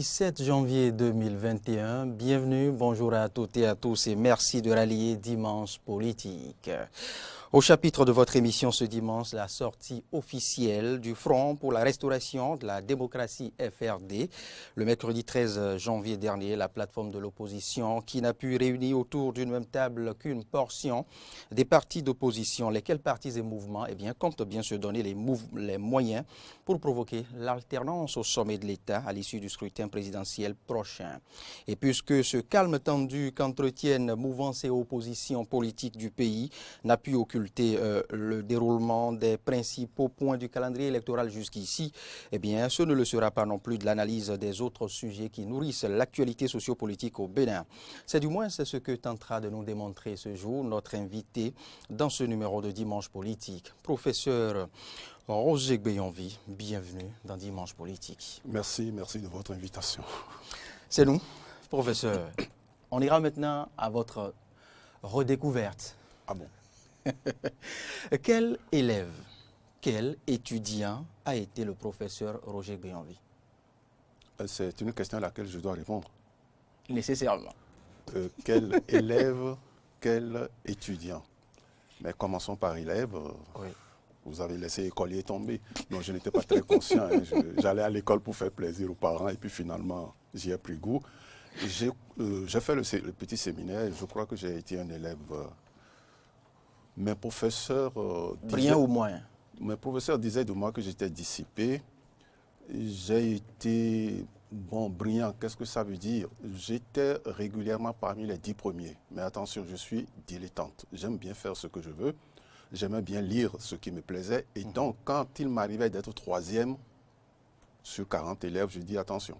17 janvier 2021. Bienvenue, bonjour à toutes et à tous et merci de rallier Dimanche Politique. Au chapitre de votre émission ce dimanche, la sortie officielle du Front pour la restauration de la démocratie FRD. Le mercredi 13 janvier dernier, la plateforme de l'opposition qui n'a pu réunir autour d'une même table qu'une portion des partis d'opposition, lesquels partis et mouvements comptent bien se donner les moyens pour provoquer l'alternance au sommet de l'État à l'issue du scrutin présidentiel prochain. Et puisque ce calme tendu qu'entretiennent mouvance et opposition politique du pays n'a pu occulter le déroulement des principaux points du calendrier électoral jusqu'ici, ce ne le sera pas non plus de l'analyse des autres sujets qui nourrissent l'actualité sociopolitique au Bénin. C'est du moins ce que tentera de nous démontrer ce jour notre invité dans ce numéro de Dimanche Politique, professeur Roger Gbeyonvi. Bienvenue dans Dimanche Politique. Merci de votre invitation. C'est nous, professeur. On ira maintenant à votre redécouverte. Ah bon? Quel élève, quel étudiant a été le professeur Roger Gbeyonvi? C'est une question à laquelle je dois répondre. Nécessairement. Quel élève, quel étudiant? Mais commençons par élève. Oui. Vous avez laissé écolier tomber. Non, je n'étais pas très conscient. J'allais à l'école pour faire plaisir aux parents et puis finalement, j'y ai pris goût. J'ai fait le petit séminaire et je crois que j'ai été un élève. Mes professeurs brillant ou moyen? Mes professeurs disaient de moi que j'étais dissipé. J'ai été brillant. Qu'est-ce que ça veut dire? J'étais régulièrement parmi les 10 premiers. Mais attention, je suis dilettante. J'aime bien faire ce que je veux. J'aimais bien lire ce qui me plaisait. Et donc, quand il m'arrivait d'être 3e sur 40 élèves, je dis attention.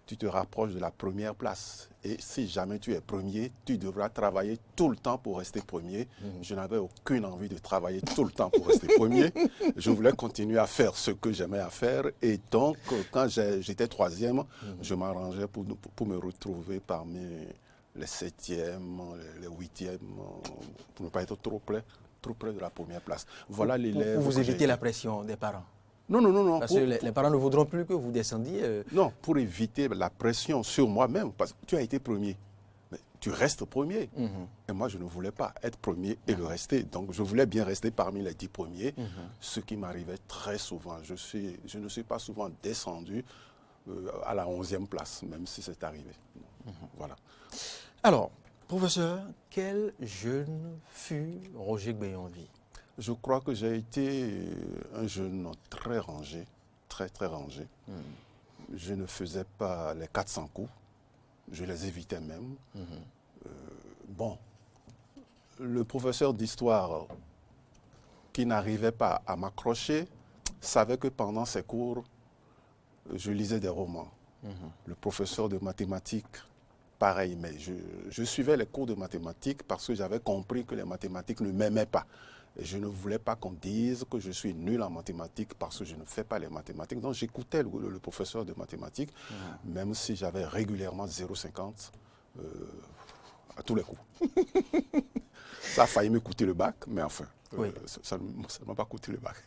Tu te rapproches de la première place. Et si jamais tu es premier, tu devras travailler tout le temps pour rester premier. Je n'avais aucune envie de travailler tout le temps pour rester premier. Je voulais continuer à faire ce que j'aimais à faire. Et donc, quand j'étais 3e, je m'arrangeais pour me retrouver parmi les 7e, les 8e, pour ne pas être trop près de la première place. Voilà l'élève. Vous évitez la pression des parents? Non. Parce que les parents ne voudront plus que vous descendiez. Non, pour éviter la pression sur moi-même, parce que tu as été premier. Mais tu restes premier. Et moi, je ne voulais pas être premier et le rester. Donc, je voulais bien rester parmi les 10 premiers, ce qui m'arrivait très souvent. Je ne suis pas souvent descendu à la 11e place, même si c'est arrivé. Voilà. Alors, professeur, quel jeune fut Roger Gbeyonvi? Je crois que j'ai été un jeune très rangé, très rangé. Je ne faisais pas les 400 coups, je les évitais même. Le professeur d'histoire qui n'arrivait pas à m'accrocher savait que pendant ses cours, je lisais des romans. Le professeur de mathématiques, pareil, mais je suivais les cours de mathématiques parce que j'avais compris que les mathématiques ne m'aimaient pas. Et je ne voulais pas qu'on dise que je suis nul en mathématiques parce que je ne fais pas les mathématiques. Donc j'écoutais le professeur de mathématiques, même si j'avais régulièrement 0,50 à tous les coups. Ça a failli me coûter le bac, mais enfin, ça ne m'a pas coûté le bac.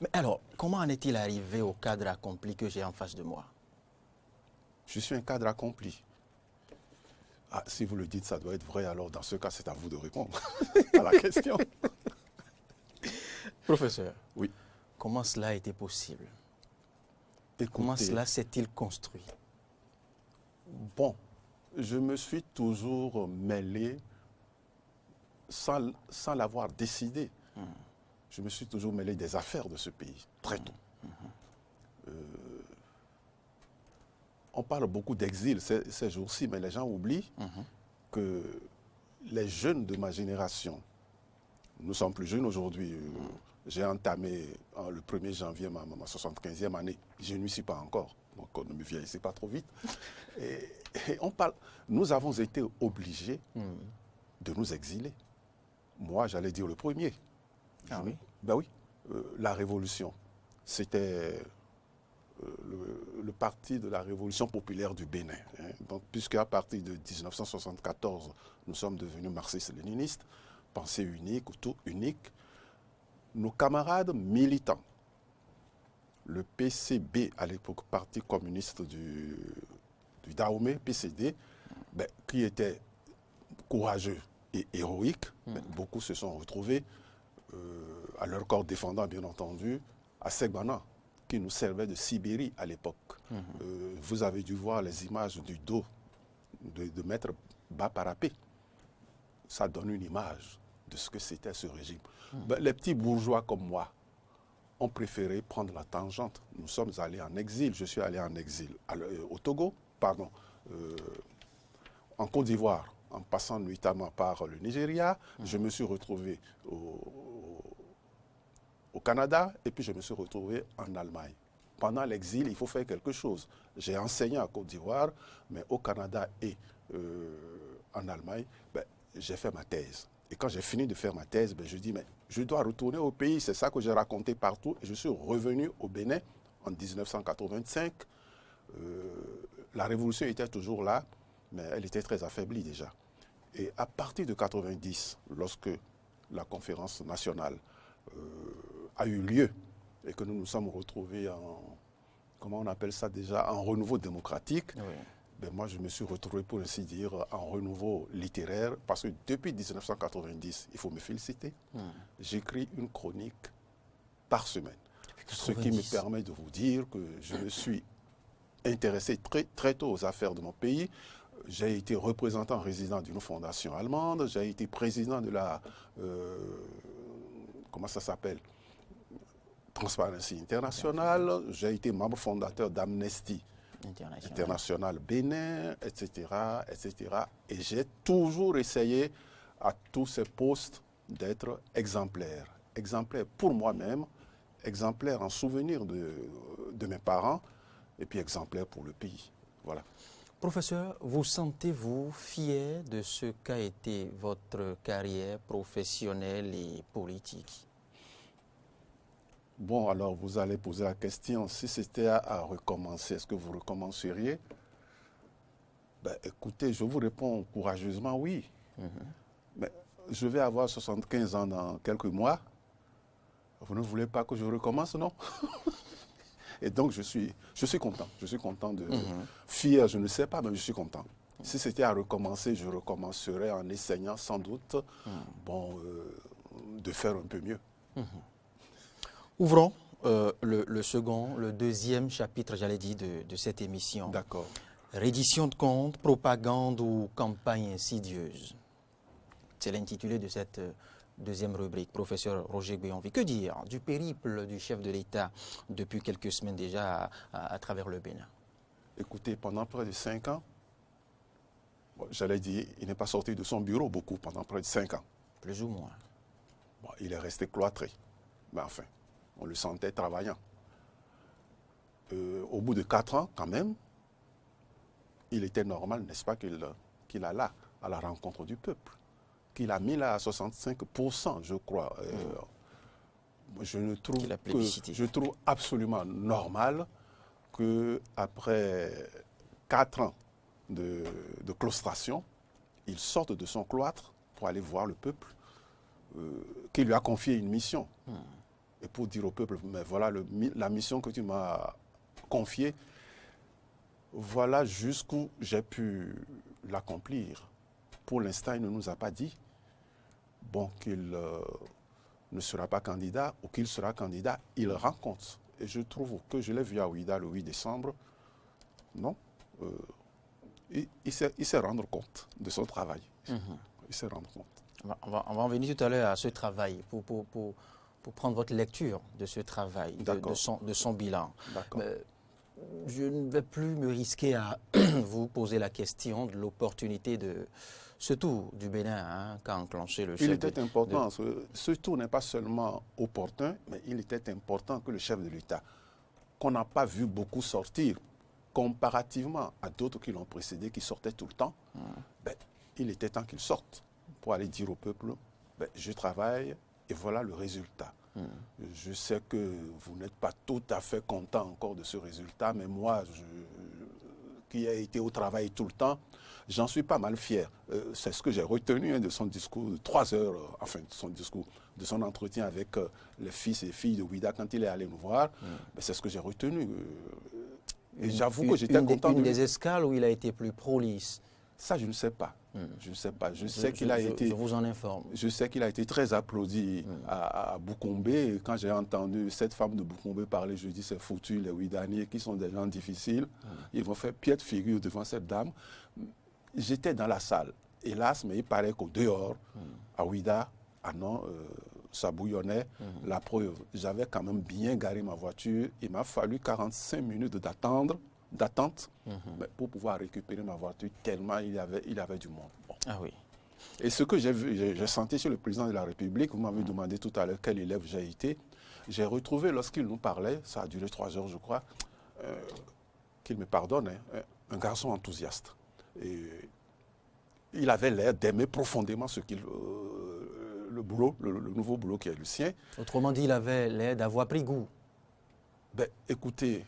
Mais alors, comment en est-il arrivé au cadre accompli que j'ai en face de moi? Je suis un cadre accompli. Ah, si vous le dites, ça doit être vrai, alors dans ce cas, c'est à vous de répondre à la question. Professeur, oui. Comment cela a été possible? Écoutez, comment cela s'est-il construit? Bon, je me suis toujours mêlé sans l'avoir décidé. Je me suis toujours mêlé des affaires de ce pays, très tôt. On parle beaucoup d'exil ces jours-ci, mais les gens oublient que les jeunes de ma génération, nous sommes plus jeunes aujourd'hui. J'ai entamé le 1er janvier ma 75e année. Je n'y suis pas encore, donc ne me vieillissez pas trop vite. Et nous avons été obligés de nous exiler. Moi, j'allais dire le premier. Ah oui? Ben oui, la Révolution, c'était le parti de la Révolution populaire du Bénin. Donc, puisqu'à partir de 1974, nous sommes devenus marxistes-léninistes, pensée unique ou tout unique, nos camarades militants le PCB, à l'époque, Parti communiste du Dahomey, PCD, qui était courageux et héroïque, beaucoup se sont retrouvés à leur corps défendant, bien entendu, à Segbana, qui nous servait de Sibérie à l'époque. Vous avez dû voir les images du dos de Maître Baparapé. Ça donne une image de ce que c'était ce régime. Les petits bourgeois comme moi ont préféré prendre la tangente. Nous sommes allés en exil. Je suis allé en exil au Togo, en Côte d'Ivoire, en passant notamment par le Nigeria. Je me suis retrouvé au Canada et puis je me suis retrouvé en Allemagne. Pendant l'exil, il faut faire quelque chose. J'ai enseigné en Côte d'Ivoire, mais au Canada et en Allemagne, j'ai fait ma thèse. Et quand j'ai fini de faire ma thèse, je dis, mais je dois retourner au pays. C'est ça que j'ai raconté partout. Et je suis revenu au Bénin en 1985. La révolution était toujours là, mais elle était très affaiblie déjà. Et à partir de 90, lorsque la conférence nationale a eu lieu et que nous nous sommes retrouvés en, comment on appelle ça déjà, en renouveau démocratique, moi je me suis retrouvé, pour ainsi dire, en renouveau littéraire, parce que depuis 1990, il faut me féliciter, j'écris une chronique par semaine. Ce qui me permet de vous dire que je me suis intéressé très tôt aux affaires de mon pays. J'ai été représentant résident d'une fondation allemande, j'ai été président de la, comment ça s'appelle, Transparency International, j'ai été membre fondateur d'Amnesty International Bénin, etc., etc. Et j'ai toujours essayé à tous ces postes d'être exemplaire. Exemplaire pour moi-même, exemplaire en souvenir de mes parents, et puis exemplaire pour le pays. Voilà. Professeur, vous sentez-vous fier de ce qu'a été votre carrière professionnelle et politique? Bon, alors vous allez poser la question, si c'était à recommencer, est-ce que vous recommenceriez? Écoutez, je vous réponds courageusement oui. Mais je vais avoir 75 ans dans quelques mois. Vous ne voulez pas que je recommence, non? Et donc je suis content. Je suis content de fier, je ne sais pas, mais je suis content. Si c'était à recommencer, je recommencerais en essayant sans doute de faire un peu mieux. Ouvrons le deuxième chapitre, j'allais dire, de cette émission. D'accord. Reddition de comptes, propagande ou campagne insidieuse. C'est l'intitulé de cette deuxième rubrique. Professeur Roger Béonville, que dire du périple du chef de l'État depuis quelques semaines déjà à travers le Bénin? Écoutez, pendant près de 5 ans, j'allais dire, il n'est pas sorti de son bureau beaucoup pendant près de 5 ans. Plus ou moins. Il est resté cloîtré. Mais enfin, on le sentait travaillant. Au bout de 4 ans, quand même, il était normal, n'est-ce pas, qu'il allât à la rencontre du peuple, qu'il a mis là à 65%, je crois. Je trouve absolument normal qu'après 4 ans de claustration, il sorte de son cloître pour aller voir le peuple, qui lui a confié une mission. Et pour dire au peuple, mais voilà la mission que tu m'as confiée, voilà jusqu'où j'ai pu l'accomplir. Pour l'instant, il ne nous a pas dit qu'il ne sera pas candidat ou qu'il sera candidat. Il rend compte. Et je trouve que je l'ai vu à Ouida le 8 décembre. Non, il sait rendre compte de son travail. Il sait rendre compte. On va en venir tout à l'heure à ce travail pour prendre votre lecture de ce travail, de son bilan. Je ne vais plus me risquer à vous poser la question de l'opportunité de ce tour du Bénin qu'a enclenché le chef. Il était important. Ce tour n'est pas seulement opportun, mais il était important que le chef de l'État, qu'on n'a pas vu beaucoup sortir, comparativement à d'autres qui l'ont précédé, qui sortaient tout le temps, il était temps qu'il sorte pour aller dire au peuple, je travaille et voilà le résultat. Je sais que vous n'êtes pas tout à fait content encore de ce résultat, mais moi, qui a été au travail tout le temps. J'en suis pas mal fier. C'est ce que j'ai retenu de son discours de 3 heures, enfin de son discours, de son entretien avec les fils et filles de Ouida quand il est allé nous voir. Mais c'est ce que j'ai retenu. Et j'avoue que j'étais content de Une lui. des escales où il a été plus prolixe. Ça, je ne sais pas. Je ne sais pas. Je sais qu'il a été. Je vous en informe. Je sais qu'il a été très applaudi à Boukombe. Et quand j'ai entendu cette femme de Boukombe parler, je dis c'est foutu, les Ouidaniers qui sont des gens difficiles. Ils vont faire pied de figure devant cette dame. J'étais dans la salle, hélas, mais il paraît qu'au dehors, à Ouida, ça bouillonnait. La preuve, j'avais quand même bien garé ma voiture. Il m'a fallu 45 minutes d'attente pour pouvoir récupérer ma voiture tellement il y avait du monde. Bon. Ah oui. Et ce que j'ai senti chez le président de la République, vous m'avez demandé tout à l'heure quel élève j'ai été, j'ai retrouvé lorsqu'il nous parlait, ça a duré 3 heures je crois, qu'il me pardonne, un garçon enthousiaste. Et il avait l'air d'aimer profondément le boulot, le nouveau boulot qui est le sien. Autrement dit, il avait l'air d'avoir pris goût. Ben, écoutez,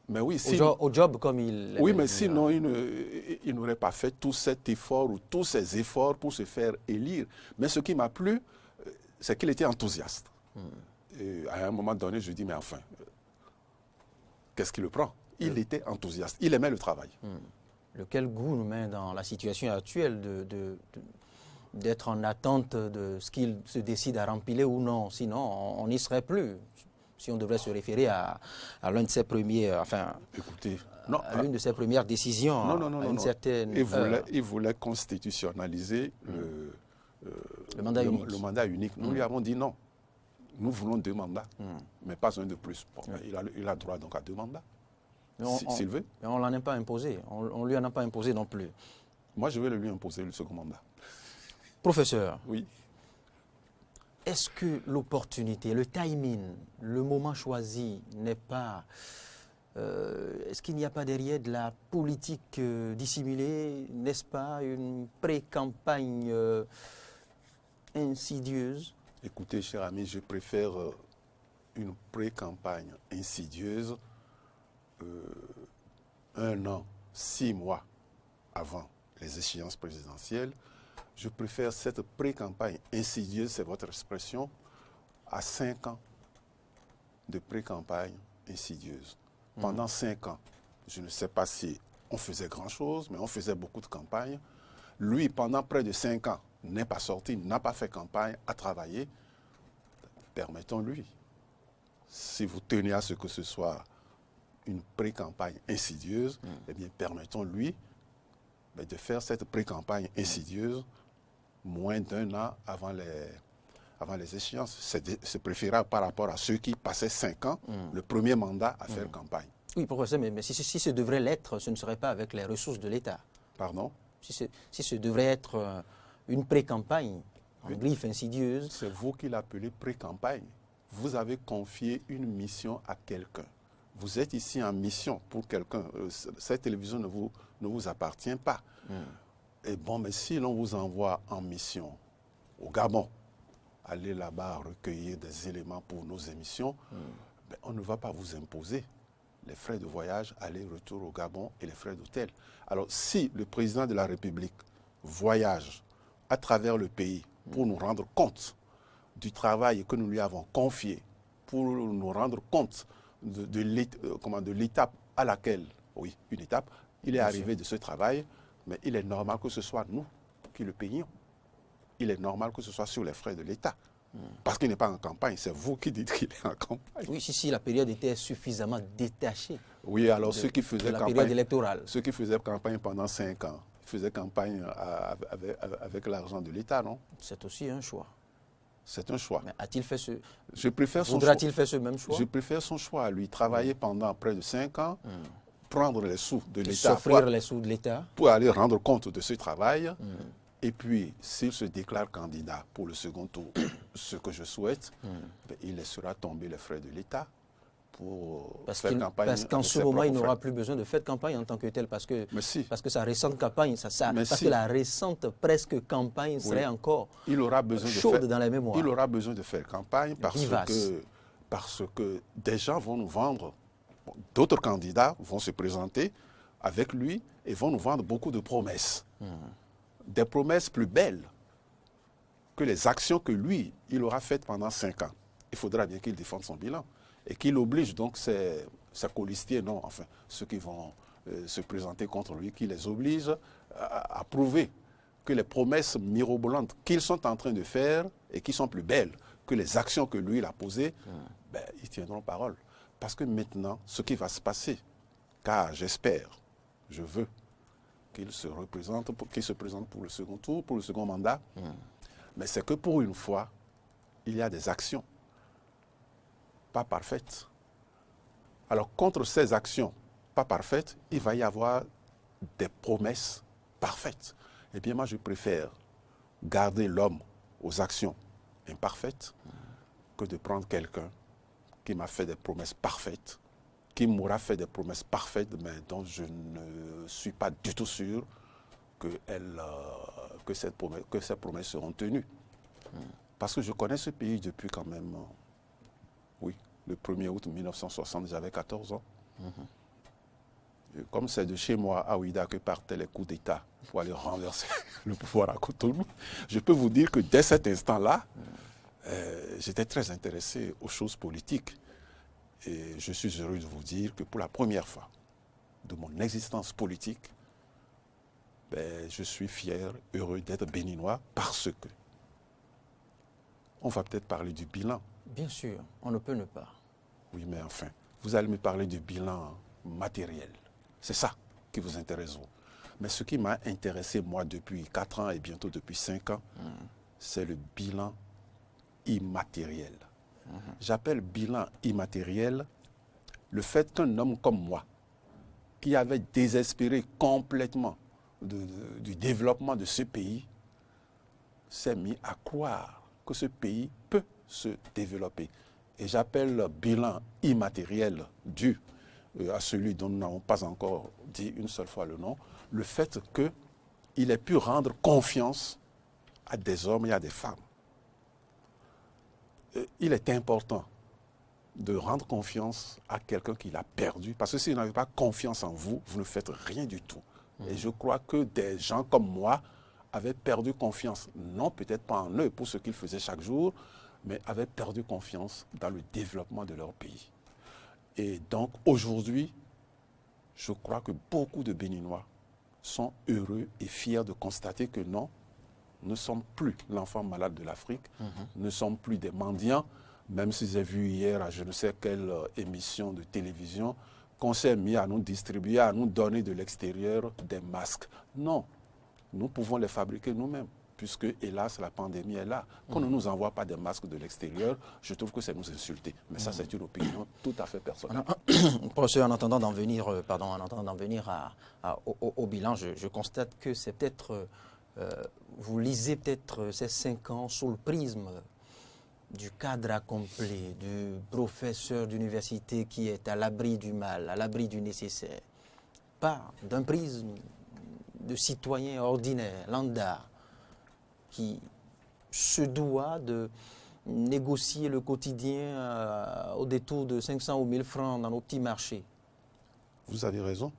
mais oui, au job comme il... Oui, mais sinon, il n'aurait pas fait tout cet effort ou tous ces efforts pour se faire élire. Mais ce qui m'a plu, c'est qu'il était enthousiaste. Et à un moment donné, je dis, mais enfin, qu'est-ce qui le prend? Il était enthousiaste, il aimait le travail. Lequel goût nous met dans la situation actuelle d'être en attente de ce qu'il se décide à rempiler ou non. Sinon, on n'y serait plus. Si on devrait se référer à l'un de ses premiers, Écoutez, à l'une de ses premières décisions, à une certaine il voulait constitutionnaliser le mandat unique. Nous lui avons dit non. Nous voulons 2 mandats, mais pas un de plus. Bon, il a droit donc à 2 mandats. S'il veut. Mais on ne l'en a pas imposé. On ne lui en a pas imposé non plus. Moi, je vais lui imposer le second mandat. Professeur. Oui. Est-ce que l'opportunité, le timing, le moment choisi n'est pas... est-ce qu'il n'y a pas derrière de la politique dissimulée, n'est-ce pas, une pré-campagne insidieuse? Écoutez, cher ami, je préfère une pré-campagne insidieuse 1 an, 6 mois avant les échéances présidentielles. Je préfère cette pré-campagne insidieuse, c'est votre expression, à 5 ans de pré-campagne insidieuse. Pendant 5 ans, je ne sais pas si on faisait grand-chose, mais on faisait beaucoup de campagnes. Lui, pendant près de 5 ans, n'est pas sorti, n'a pas fait campagne, a travaillé. Permettons-lui, si vous tenez à ce que ce soit une pré-campagne insidieuse, eh bien, permettons-lui de faire cette pré-campagne insidieuse moins d'1 an avant les échéances. C'est préférable par rapport à ceux qui passaient 5 ans, le premier mandat, à faire campagne. Oui, professeur, mais si ce devrait l'être, ce ne serait pas avec les ressources de l'État. Pardon? Si ce devrait être une pré-campagne, en griffe insidieuse... C'est vous qui l'appelez pré-campagne. Vous avez confié une mission à quelqu'un. Vous êtes ici en mission pour quelqu'un. Cette télévision ne vous appartient pas. Et bon, mais si l'on vous envoie en mission au Gabon, aller là-bas recueillir des éléments pour nos émissions, ben, on ne va pas vous imposer les frais de voyage, aller-retour au Gabon et les frais d'hôtel. Alors, si le président de la République voyage à travers le pays pour nous rendre compte du travail que nous lui avons confié, pour nous rendre compte de l'étape à laquelle, oui, une étape, il est arrivé de ce travail, mais il est normal que ce soit nous qui le payions. Il est normal que ce soit sur les frais de l'État. Parce qu'il n'est pas en campagne, c'est vous qui dites qu'il est en campagne. Oui, si la période était suffisamment détachée. Oui, alors ceux qui faisaient la période électorale. Ceux qui faisaient campagne pendant 5 ans, faisaient campagne avec l'argent de l'État, non? C'est aussi un choix. C'est un choix. Mais a-t-il fait ce... Voudra-t-il faire ce même choix? Je préfère son choix à lui. Travailler pendant près de 5 ans, prendre les sous de l'État. S'offrir les sous de l'État. Pour aller rendre compte de ce travail. Et puis, s'il se déclare candidat pour le second tour, ce que je souhaite, ben, il laissera tomber les frais de l'État pour faire campagne. Parce qu'en ce moment, il n'aura plus besoin de faire campagne en tant que tel, parce que sa récente campagne, que la récente presque campagne serait encore chaude dans la mémoire. Il aura besoin de faire campagne parce que des gens vont nous vendre, d'autres candidats vont se présenter, avec lui et vont nous vendre beaucoup de promesses. Des promesses plus belles que les actions que lui, il aura faites pendant 5 ans. Il faudra bien qu'il défende son bilan et qu'il oblige donc ses colistiers, non, enfin, ceux qui vont se présenter contre lui, qu'il les oblige à prouver que les promesses mirobolantes qu'ils sont en train de faire et qui sont plus belles que les actions que lui il a posées, ben, ils tiendront parole. Parce que maintenant, ce qui va se passer, car j'espère, je veux qu'il se présente pour le second tour, pour le second mandat, mais c'est que pour une fois, il y a des actions pas parfaites. Alors contre ces actions pas parfaites, il va y avoir des promesses parfaites. Eh bien moi je préfère garder l'homme aux actions imparfaites que de prendre quelqu'un qui m'a fait des promesses parfaites, qui m'aura fait des promesses parfaites, mais dont je ne suis pas du tout sûr que ces promesses seront tenues. Parce que je connais ce pays depuis quand même, oui, le 1er août 1960, j'avais 14 ans. Et comme c'est de chez moi à Ouidah que partaient les coups d'État pour aller renverser le pouvoir à Cotonou, je peux vous dire que dès cet instant-là, j'étais très intéressé aux choses politiques. Et je suis heureux de vous dire que pour la première fois de mon existence politique, je suis fier, heureux d'être béninois parce que on va peut-être parler du bilan. Bien sûr, on ne peut ne pas. Oui, mais enfin, vous allez me parler du bilan matériel. C'est ça qui vous intéresse, vous. Mais ce qui m'a intéressé, moi, depuis 4 ans et bientôt depuis 5 ans, c'est le bilan immatériel. J'appelle bilan immatériel le fait qu'un homme comme moi, qui avait désespéré complètement du développement de ce pays, s'est mis à croire que ce pays peut se développer. Et j'appelle bilan immatériel dû à celui dont nous n'avons pas encore dit une seule fois le nom, le fait qu'il ait pu rendre confiance à des hommes et à des femmes. Il est important de rendre confiance à quelqu'un qui l'a perdu, parce que si vous n'avez pas confiance en vous, vous ne faites rien du tout. Et je crois que des gens comme moi avaient perdu confiance, non peut-être pas en eux pour ce qu'ils faisaient chaque jour, mais avaient perdu confiance dans le développement de leur pays. Et donc aujourd'hui, je crois que beaucoup de Béninois sont heureux et fiers de constater que non, nous ne sommes plus l'enfant malade de l'Afrique, nous ne sommes plus des mendiants, même si j'ai vu hier à je ne sais quelle émission de télévision qu'on s'est mis à nous distribuer, à nous donner de l'extérieur des masques. Non, nous pouvons les fabriquer nous-mêmes, puisque, hélas, la pandémie est là. Qu'on ne nous envoie pas des masques de l'extérieur, je trouve que c'est nous insulter. Mais ça, c'est une opinion tout à fait personnelle. Professeur, en entendant d'en venir, au bilan, je constate que c'est peut-être... vous lisez peut-être ces 5 ans sous le prisme du cadre accompli, du professeur d'université qui est à l'abri du mal, à l'abri du nécessaire. Pas d'un prisme de citoyen ordinaire, lambda, qui se doit de négocier le quotidien au détour de 500 ou 1000 francs dans nos petits marchés. Vous avez raison.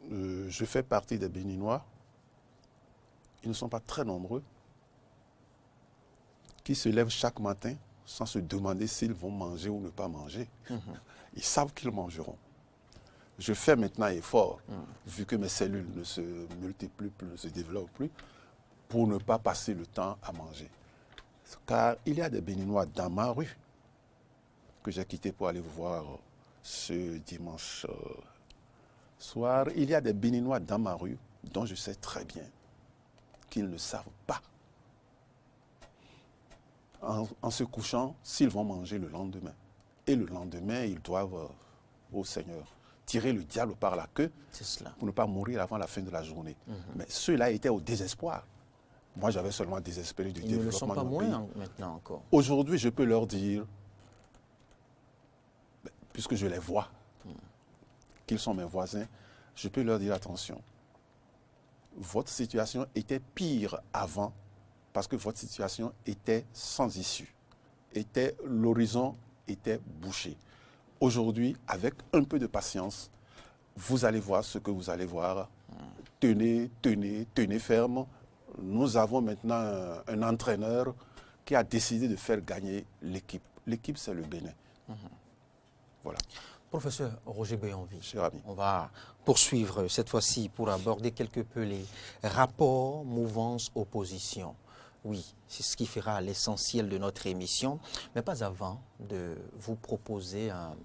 Je fais partie des Béninois. Ils ne sont pas très nombreux, qui se lèvent chaque matin sans se demander s'ils vont manger ou ne pas manger. Ils savent qu'ils mangeront. Je fais maintenant effort, vu que mes cellules ne se multiplient plus, ne se développent plus, pour ne pas passer le temps à manger. Car il y a des Béninois dans ma rue que j'ai quitté pour aller voir ce dimanche soir. Il y a des Béninois dans ma rue dont je sais très bien qu'ils ne savent pas, en se couchant, s'ils vont manger le lendemain. Et le lendemain, ils doivent, au Seigneur, tirer le diable par la queue pour ne pas mourir avant la fin de la journée. Mais ceux-là étaient au désespoir. Moi, j'avais seulement désespéré du développement. Ils ne le sont pas moins maintenant encore. Aujourd'hui, je peux leur dire, puisque je les vois, qu'ils sont mes voisins, je peux leur dire attention. Votre situation était pire avant parce que votre situation était sans issue. L'horizon était bouché. Aujourd'hui, avec un peu de patience, vous allez voir ce que vous allez voir. Tenez, tenez, tenez ferme. Nous avons maintenant un entraîneur qui a décidé de faire gagner l'équipe. L'équipe, c'est le Bénin. Voilà. Professeur Roger Béonville, Cher ami. on va poursuivre cette fois-ci pour aborder quelque peu les rapports mouvance-opposition. Oui, c'est ce qui fera l'essentiel de notre émission, mais pas avant de vous proposer un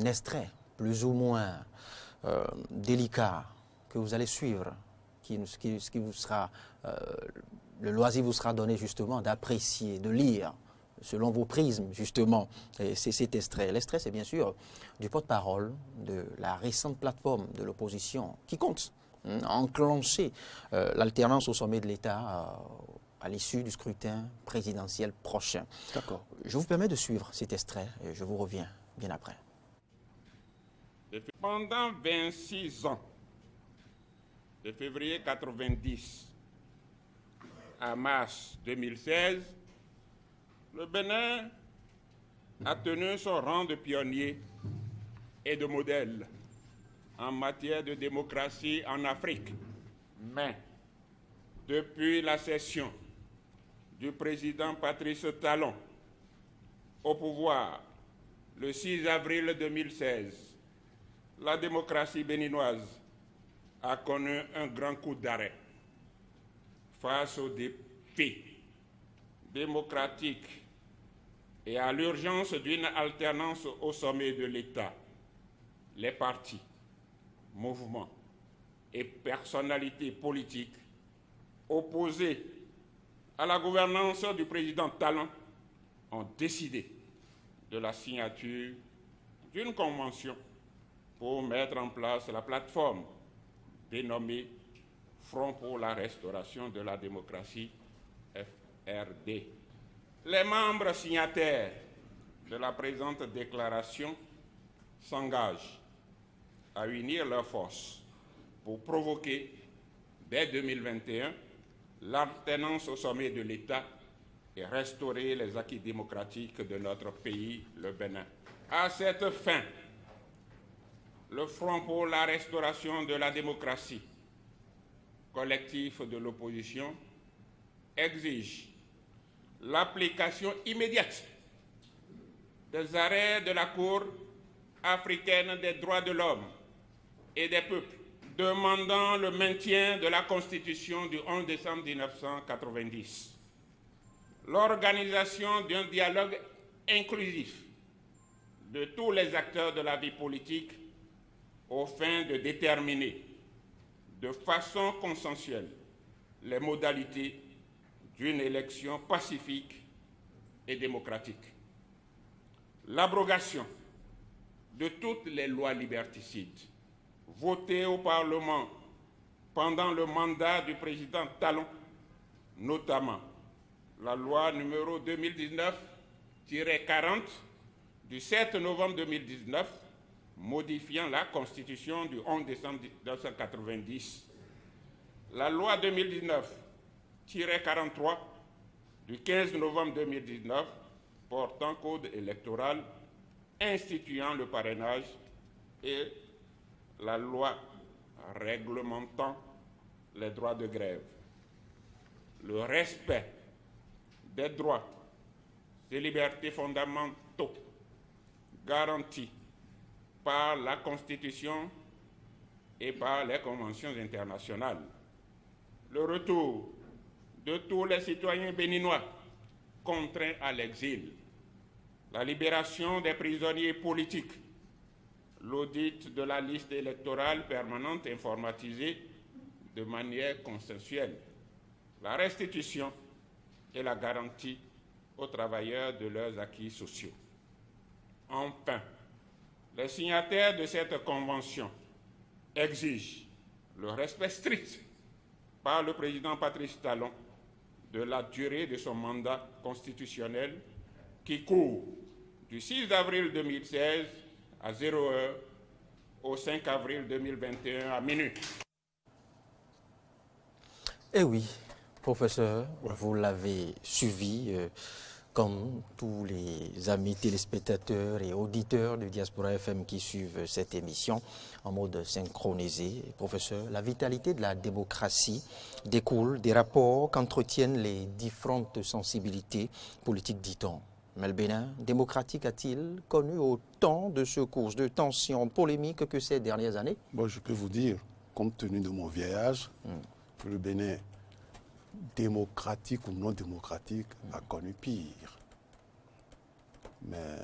extrait plus ou moins délicat que vous allez suivre, qui vous sera, le loisir vous sera donné justement d'apprécier, de lire selon vos prismes, justement, c'est cet extrait. L'extrait, c'est bien sûr du porte-parole de la récente plateforme de l'opposition qui compte enclencher l'alternance au sommet de l'État à l'issue du scrutin présidentiel prochain. D'accord. Je vous permets de suivre cet extrait et je vous reviens bien après. Pendant 26 ans, de février 90 à mars 2016, le Bénin a tenu son rang de pionnier et de modèle en matière de démocratie en Afrique. Mais depuis la cession du président Patrice Talon au pouvoir le 6 avril 2016, la démocratie béninoise a connu un grand coup d'arrêt face aux défis démocratiques et à l'urgence d'une alternance au sommet de l'État. Les partis, mouvements et personnalités politiques opposés à la gouvernance du président Talon ont décidé de la signature d'une convention pour mettre en place la plateforme dénommée Front pour la restauration de la démocratie, FRD. Les membres signataires de la présente déclaration s'engagent à unir leurs forces pour provoquer, dès 2021, l'alternance au sommet de l'État et restaurer les acquis démocratiques de notre pays, le Bénin. À cette fin, le Front pour la restauration de la démocratie, collectif de l'opposition, exige l'application immédiate des arrêts de la Cour africaine des droits de l'homme et des peuples, demandant le maintien de la Constitution du 11 décembre 1990, l'organisation d'un dialogue inclusif de tous les acteurs de la vie politique aux fins de déterminer de façon consensuelle les modalités d'une élection pacifique et démocratique. L'abrogation de toutes les lois liberticides votées au Parlement pendant le mandat du président Talon, notamment la loi numéro 2019-40 du 7 novembre 2019 modifiant la Constitution du 11 décembre 1990, la loi 2019-43 du 15 novembre 2019 portant code électoral instituant le parrainage et la loi réglementant les droits de grève. Le respect des droits et libertés fondamentaux garantis par la Constitution et par les conventions internationales. Le retour de tous les citoyens béninois contraints à l'exil, la libération des prisonniers politiques, l'audit de la liste électorale permanente informatisée de manière consensuelle, la restitution et la garantie aux travailleurs de leurs acquis sociaux. Enfin, les signataires de cette convention exigent le respect strict par le président Patrice Talon de la durée de son mandat constitutionnel qui court du 6 avril 2016 à 0 heure au 5 avril 2021 à minuit. Eh oui, professeur, vous l'avez suivi. comme tous les amis téléspectateurs et auditeurs de Diaspora FM qui suivent cette émission en mode synchronisé, professeur, la vitalité de la démocratie découle des rapports qu'entretiennent les différentes sensibilités politiques, dit-on. Mais le Bénin démocratique a-t-il connu autant de secousses, de tensions, polémiques que ces dernières années? Bon, je peux vous dire, compte tenu de mon vieil âge, que le Bénin, démocratique ou non démocratique, a connu pire. Mais...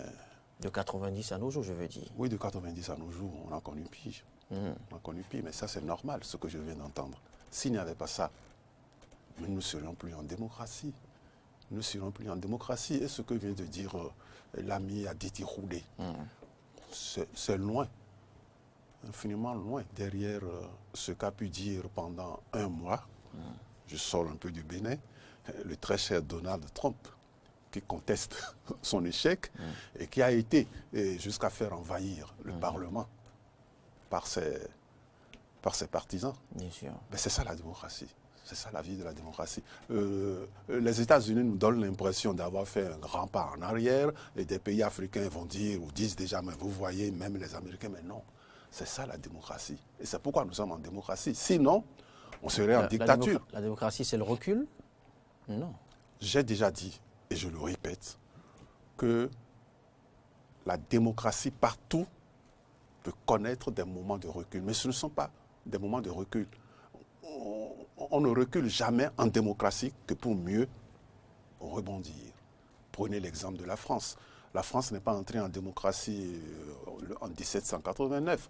De 90 à nos jours, je veux dire. Oui, de 90 à nos jours, on a connu pire. On a connu pire, mais ça c'est normal, ce que je viens d'entendre. S'il n'y avait pas ça, nous ne serions plus en démocratie. Nous ne serions plus en démocratie. Et ce que vient de dire l'ami Aditi Roulé, c'est loin, infiniment loin, derrière ce qu'a pu dire pendant un mois. Je sors un peu du Bénin, le très cher Donald Trump, qui conteste son échec et qui a été jusqu'à faire envahir le Parlement par ses partisans. Bien sûr. Mais c'est ça la démocratie. C'est ça la vie de la démocratie. Les États-Unis nous donnent l'impression d'avoir fait un grand pas en arrière et des pays africains vont dire ou disent déjà, mais vous voyez, même les Américains, mais non. C'est ça la démocratie. Et c'est pourquoi nous sommes en démocratie. Sinon, on serait en dictature. La démocratie, c'est le recul? Non. J'ai déjà dit, et je le répète, que la démocratie partout peut connaître des moments de recul. Mais ce ne sont pas des moments de recul. On ne recule jamais en démocratie que pour mieux rebondir. Prenez l'exemple de la France. La France n'est pas entrée en démocratie en 1789.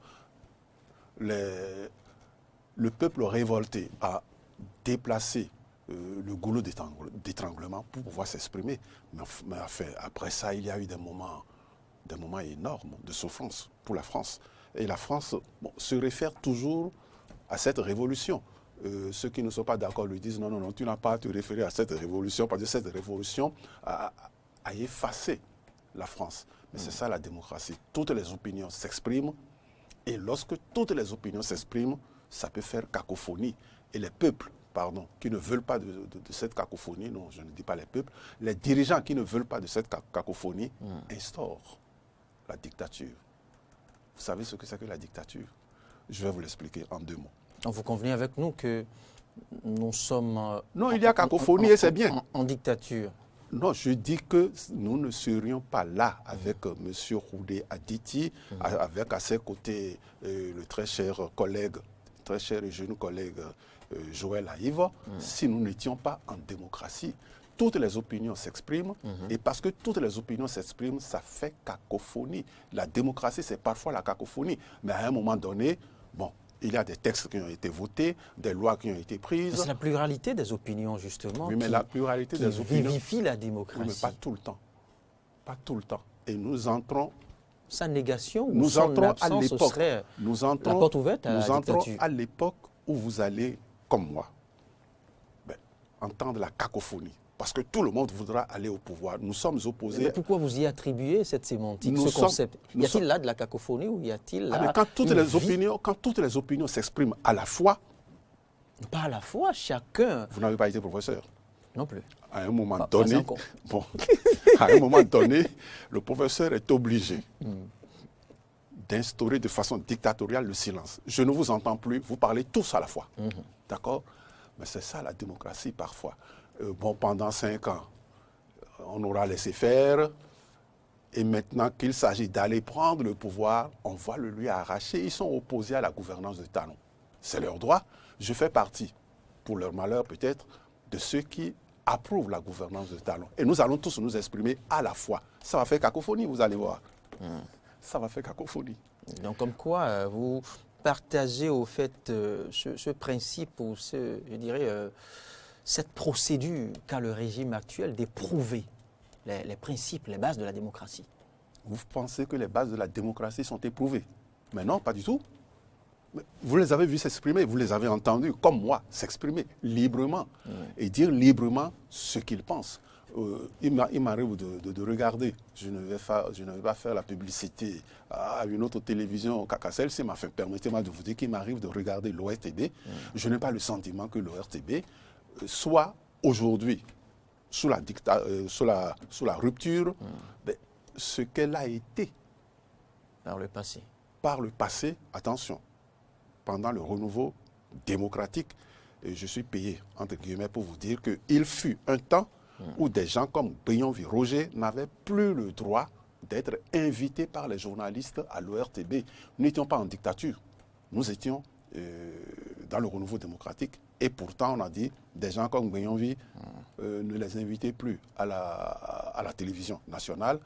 Le peuple révolté a déplacé le goulot d'étranglement pour pouvoir s'exprimer. Mais après ça, il y a eu des moments énormes de souffrance pour la France. Et la France se réfère toujours à cette révolution. Ceux qui ne sont pas d'accord lui disent non, tu n'as pas à te référer à cette révolution parce que cette révolution a effacé la France. Mais c'est ça la démocratie. Toutes les opinions s'expriment et lorsque toutes les opinions s'expriment, ça peut faire cacophonie. Et les peuples, qui ne veulent pas de cette cacophonie, non, je ne dis pas les peuples, les dirigeants qui ne veulent pas de cette cacophonie instaurent la dictature. Vous savez ce que c'est que la dictature? Je vais vous l'expliquer en 2 mots. Vous convenez avec nous que nous sommes... non, il y a cacophonie et c'est bien. En dictature. Non, je dis que nous ne serions pas là avec M. Roulé Aditi, avec à ses côtés le très cher collègue, très cher et jeune collègue Joël Aïva, si nous n'étions pas en démocratie. Toutes les opinions s'expriment et parce que toutes les opinions s'expriment, ça fait cacophonie. La démocratie, c'est parfois la cacophonie. Mais à un moment donné, il y a des textes qui ont été votés, des lois qui ont été prises. C'est la pluralité des opinions, justement, oui, mais la pluralité des opinions vivifie la démocratie. Oui, mais pas tout le temps. Pas tout le temps. Et nous entrons... Sa négation ou nous son entrons absence, à l'époque, serait nous entrons, la porte ouverte à la dictature. Nous entrons à l'époque où vous allez, comme moi, entendre la cacophonie. Parce que tout le monde voudra aller au pouvoir. Nous sommes opposés... Mais pourquoi vous y attribuez cette sémantique, ce concept? Y a-t-il là de la cacophonie ou y a-t-il là quand toutes les opinions s'expriment à la fois... Pas à la fois, chacun... Vous n'avez pas été professeur? Non plus. À un moment donné... à un moment donné, le professeur est obligé d'instaurer de façon dictatoriale le silence. Je ne vous entends plus, vous parlez tous à la fois. D'accord? Mais c'est ça la démocratie parfois. Pendant 5 ans, on aura laissé faire. Et maintenant qu'il s'agit d'aller prendre le pouvoir, on va le lui arracher. Ils sont opposés à la gouvernance de Talon. C'est leur droit. Je fais partie, pour leur malheur peut-être, de ceux qui approuvent la gouvernance de Talon. Et nous allons tous nous exprimer à la fois. Ça va faire cacophonie, vous allez voir. Ça va faire cacophonie. Donc comme quoi, vous partagez au fait ce principe ou je dirais... cette procédure qu'a le régime actuel d'éprouver les principes, les bases de la démocratie. Vous pensez que les bases de la démocratie sont éprouvées? Mais non, pas du tout. Vous les avez vus s'exprimer, vous les avez entendus, comme moi, s'exprimer librement et dire librement ce qu'ils pensent. Il m'arrive de regarder, je ne vais pas faire la publicité à une autre télévision qu'à celle-ci, mais permettez-moi de vous dire qu'il m'arrive de regarder l'ORTB. Je n'ai pas le sentiment que l'ORTB soit aujourd'hui sous la rupture, ben, ce qu'elle a été Par le passé. par le passé, attention, pendant le renouveau démocratique. Et je suis payé, entre guillemets, pour vous dire qu'il fut un temps où des gens comme Brionville Roger n'avaient plus le droit d'être invités par les journalistes à l'ORTB. Nous n'étions pas en dictature, nous étions dans le renouveau démocratique. Et pourtant, on a dit, des gens comme Brionville ne les invitez plus à la télévision nationale,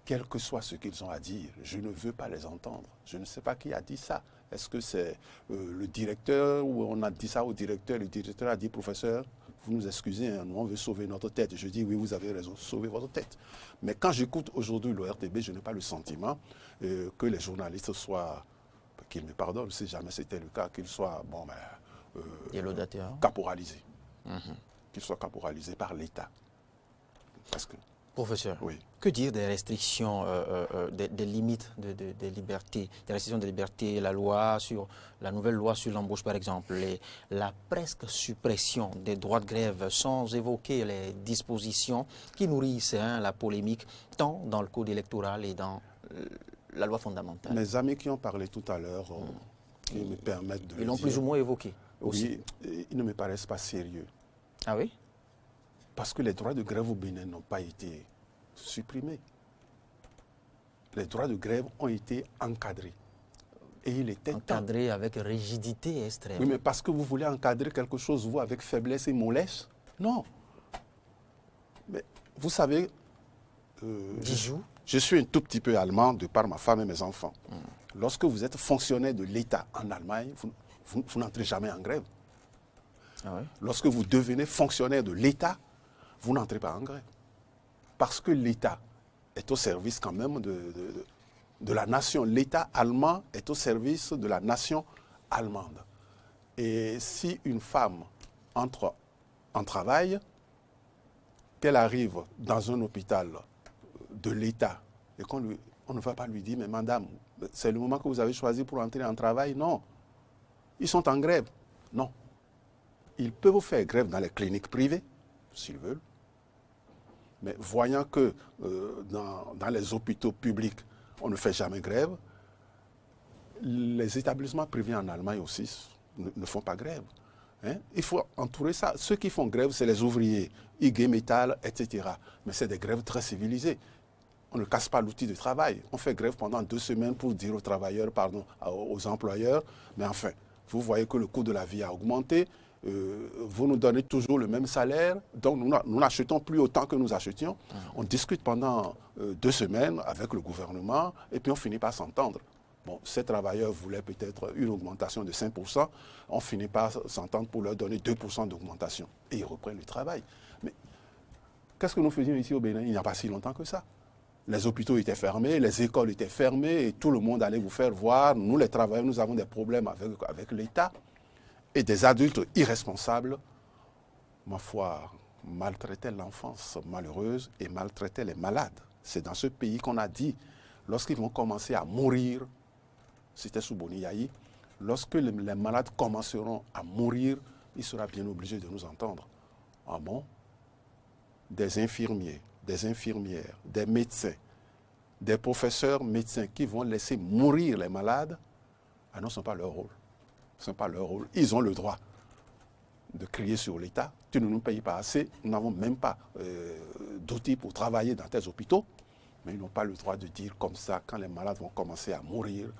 quel que soit ce qu'ils ont à dire. Je ne veux pas les entendre. Je ne sais pas qui a dit ça. Est-ce que c'est le directeur ou on a dit ça au directeur? Le directeur a dit, professeur, vous nous excusez, hein, nous on veut sauver notre tête. Je dis, oui, vous avez raison, sauvez votre tête. Mais quand j'écoute aujourd'hui l'ORTB, je n'ai pas le sentiment que les journalistes soient, qu'ils me pardonnent si jamais c'était le cas, qu'ils soient caporalisés. Qu'ils soient caporalisés par l'État. Parce que Professeur, oui. Que dire des restrictions, des limites des libertés, des restrictions de liberté, la nouvelle loi sur l'embauche par exemple, la presque suppression des droits de grève sans évoquer les dispositions qui nourrissent la polémique tant dans le code électoral et dans la loi fondamentale. Mes amis qui ont parlé tout à l'heure, qui me permettent de le dire. Ils l'ont plus ou moins évoqué aussi. Oui, ils ne me paraissent pas sérieux. Ah oui? Parce que les droits de grève au Bénin n'ont pas été supprimés. Les droits de grève ont été encadrés. Et il était encadré avec rigidité extrême. Oui, mais parce que vous voulez encadrer quelque chose, vous, avec faiblesse et mollesse? Non. Mais vous savez, je suis un tout petit peu allemand de par ma femme et mes enfants. Lorsque vous êtes fonctionnaire de l'État en Allemagne, vous n'entrez jamais en grève. Ah oui? Lorsque vous devenez fonctionnaire de l'État, vous n'entrez pas en grève. Parce que l'État est au service quand même de la nation. L'État allemand est au service de la nation allemande. Et si une femme entre en travail, qu'elle arrive dans un hôpital de l'État et qu'on ne va pas lui dire, mais madame, c'est le moment que vous avez choisi pour entrer en travail? Non. Ils sont en grève? Non. Ils peuvent faire grève dans les cliniques privées, s'ils veulent. Mais voyant que dans les hôpitaux publics, on ne fait jamais grève, les établissements privés en Allemagne aussi ne font pas grève. Hein? Il faut entourer ça. Ceux qui font grève, c'est les ouvriers, IG Metall, etc. Mais c'est des grèves très civilisées. On ne casse pas l'outil de travail. On fait grève pendant 2 semaines pour dire aux travailleurs, aux employeurs, mais enfin, vous voyez que le coût de la vie a augmenté. Vous nous donnez toujours le même salaire, donc nous n'achetons plus autant que nous achetions. On discute pendant 2 semaines avec le gouvernement et puis on finit par s'entendre. Bon, ces travailleurs voulaient peut-être une augmentation de 5%, on finit par s'entendre pour leur donner 2% d'augmentation. Et ils reprennent le travail. Mais qu'est-ce que nous faisions ici au Bénin? Il n'y a pas si longtemps que ça. Les hôpitaux étaient fermés, les écoles étaient fermées et tout le monde allait vous faire voir. Nous, les travailleurs, nous avons des problèmes avec l'État. Et des adultes irresponsables, ma foi, maltraitaient l'enfance malheureuse et maltraitaient les malades. C'est dans ce pays qu'on a dit, lorsqu'ils vont commencer à mourir, c'était sous Boni Yayi, lorsque les malades commenceront à mourir, il sera bien obligé de nous entendre. Ah bon? Des infirmiers, des infirmières, des médecins, des professeurs médecins qui vont laisser mourir les malades, ah non, ce n'est pas leur rôle. Ce n'est pas leur rôle. Ils ont le droit de crier sur l'État. Tu ne nous payes pas assez. Nous n'avons même pas d'outils pour travailler dans tes hôpitaux. Mais ils n'ont pas le droit de dire comme ça quand les malades vont commencer à mourir.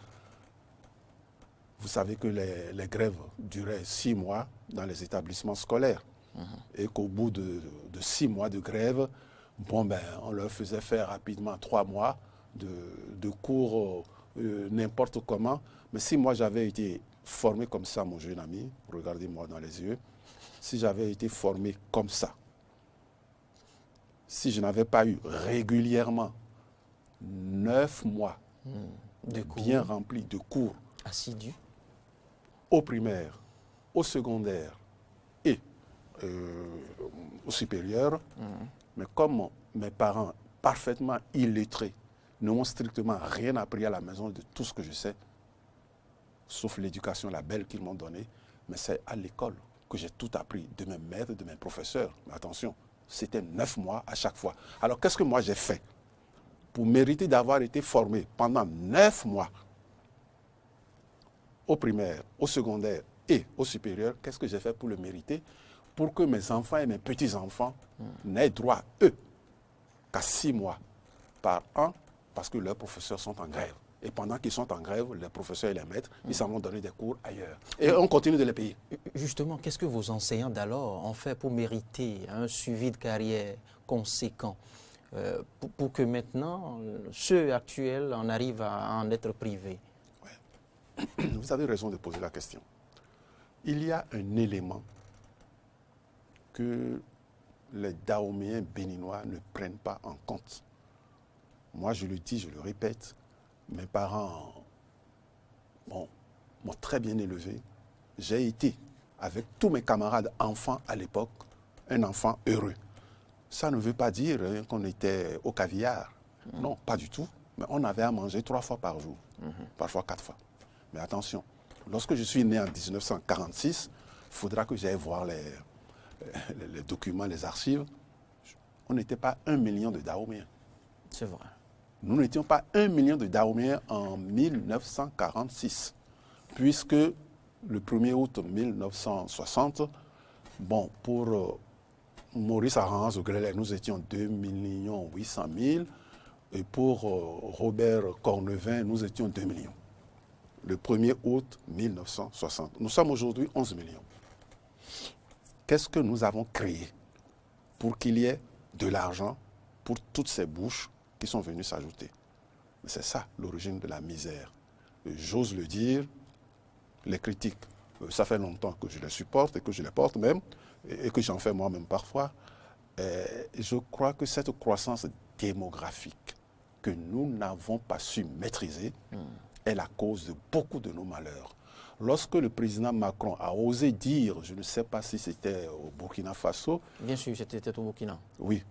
Vous savez que les grèves duraient 6 mois dans les établissements scolaires. Et qu'au bout de 6 mois de grève, on leur faisait faire rapidement 3 mois de cours n'importe comment. Mais si moi j'avais été formé comme ça, mon jeune ami, regardez-moi dans les yeux, si j'avais été formé comme ça, si je n'avais pas eu régulièrement 9 mois bien remplis de cours assidus au primaire, au secondaire et au supérieur, mais comme mes parents, parfaitement illettrés, ne m'ont strictement rien appris à la maison de tout ce que je sais, sauf l'éducation, la belle qu'ils m'ont donnée, mais c'est à l'école que j'ai tout appris de mes maîtres, de mes professeurs. Mais attention, c'était 9 mois à chaque fois. Alors qu'est-ce que moi j'ai fait pour mériter d'avoir été formé pendant 9 mois au primaire, au secondaire et au supérieur? Qu'est-ce que j'ai fait pour le mériter? Pour que mes enfants et mes petits-enfants n'aient droit, eux, qu'à 6 mois par an, parce que leurs professeurs sont en grève. Et pendant qu'ils sont en grève, les professeurs et les maîtres, ils s'en vont donner des cours ailleurs. Et on continue de les payer. Justement, qu'est-ce que vos enseignants d'alors ont fait pour mériter un suivi de carrière conséquent pour que maintenant, ceux actuels en arrivent à en être privés? Ouais. Vous avez raison de poser la question. Il y a un élément que les Dahoméens béninois ne prennent pas en compte. Moi, je le dis, je le répète, mes parents m'ont très bien élevé. J'ai été, avec tous mes camarades enfants à l'époque, un enfant heureux. Ça ne veut pas dire qu'on était au caviar. Non, pas du tout. Mais on avait à manger 3 fois par jour, parfois 4 fois. Mais attention, lorsque je suis né en 1946, il faudra que j'aille voir les documents, les archives. On n'était pas 1 million de Dahoméens. C'est vrai. Nous n'étions pas 1 million de Dahoméens en 1946, puisque le 1er août 1960, pour Maurice Arance Grelais, nous étions 2 800 000, et pour Robert Cornevin, nous étions 2 millions. Le 1er août 1960. Nous sommes aujourd'hui 11 millions. Qu'est-ce que nous avons créé pour qu'il y ait de l'argent pour toutes ces bouches qui sont venues s'ajouter? C'est ça l'origine de la misère. J'ose le dire, les critiques, ça fait longtemps que je les supporte et que je les porte même, et que j'en fais moi-même parfois. Je crois que cette croissance démographique que nous n'avons pas su maîtriser est la cause de beaucoup de nos malheurs. Lorsque le président Macron a osé dire, je ne sais pas si c'était au Burkina Faso. Bien sûr, c'était au Burkina. Oui,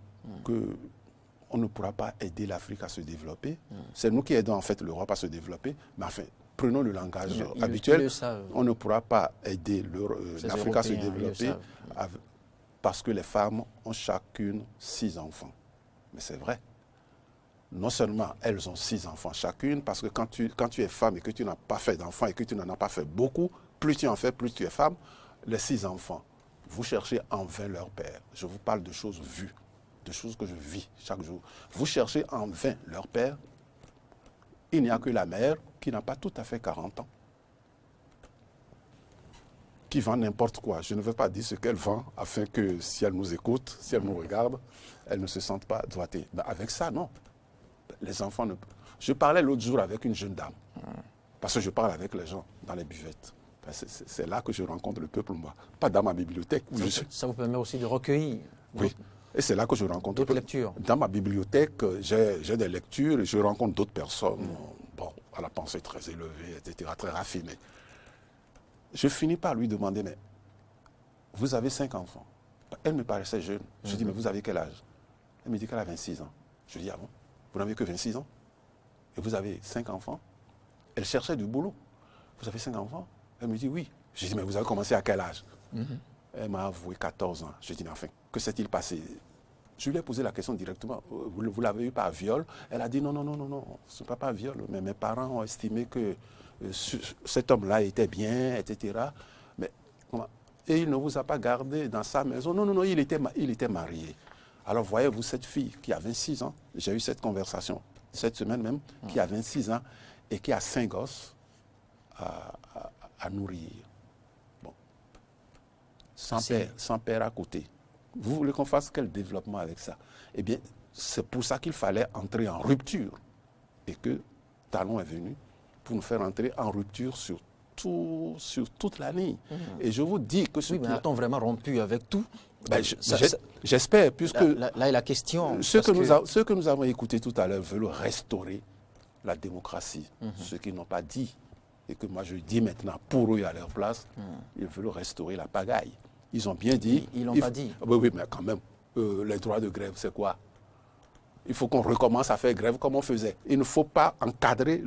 qu'on ne pourra pas aider l'Afrique à se développer. C'est nous qui aidons en fait l'Europe à se développer. Mais enfin, prenons le langage habituel. On ne pourra pas aider l'Afrique à se développer parce que les femmes ont chacune 6 enfants. Mais c'est vrai. Non seulement elles ont 6 enfants chacune, parce que quand tu es femme et que tu n'as pas fait d'enfants et que tu n'en as pas fait beaucoup, plus tu en fais, plus tu es femme. Les 6 enfants, vous cherchez en vain leur père. Je vous parle de choses vues, de choses que je vis chaque jour. Vous cherchez en vain leur père. Il n'y a que la mère qui n'a pas tout à fait 40 ans, qui vend n'importe quoi. Je ne veux pas dire ce qu'elle vend, afin que si elle nous écoute, si elle nous regarde, elle ne se sente pas doigtée. Mais avec ça, non. Les enfants ne... Je parlais l'autre jour avec une jeune dame, parce que je parle avec les gens dans les buvettes. C'est là que je rencontre le peuple, moi. Pas dans ma bibliothèque. Ça vous permet aussi de recueillir. Oui. Et c'est là que je rencontre d'autres lectures. Dans ma bibliothèque, j'ai des lectures et je rencontre d'autres personnes, à la pensée très élevée, etc., très raffinée. Je finis par lui demander, mais vous avez 5 enfants. Elle me paraissait jeune. Je dis, mais vous avez quel âge? Elle me dit qu'elle a 26 ans. Je dis, ah bon? Vous n'avez que 26 ans? Et vous avez 5 enfants? Elle cherchait du boulot. Vous avez 5 enfants? Elle me dit, oui. Je dis, mais vous avez commencé à quel âge? Elle m'a avoué 14 ans. Je dis, mais enfin, que s'est-il passé? Je lui ai posé la question directement. Vous l'avez eu par viol? Elle a dit, non, ce n'est pas par viol. Mais mes parents ont estimé que cet homme-là était bien, etc. Mais, et il ne vous a pas gardé dans sa maison? Non, il était marié. Alors voyez-vous cette fille qui a 26 ans, j'ai eu cette conversation cette semaine même, qui a 26 ans et qui a 5 gosses à nourrir. Bon. Sans père à côté. Vous voulez qu'on fasse quel développement avec ça? Eh bien, c'est pour ça qu'il fallait entrer en rupture. Et que Talon est venu pour nous faire entrer en rupture sur toute la ligne. Et je vous dis que mais a-t-on vraiment rompu avec tout? J'espère, puisque là est la question. Ceux que nous avons écoutés tout à l'heure veulent restaurer la démocratie. Ceux qui n'ont pas dit, et que moi je dis maintenant pour eux à leur place, ils veulent restaurer la pagaille. Ils ont bien dit. Ils l'ont pas dit. Oui, mais quand même, les droits de grève, c'est quoi? il faut qu'on recommence à faire grève comme on faisait. Il ne faut pas encadrer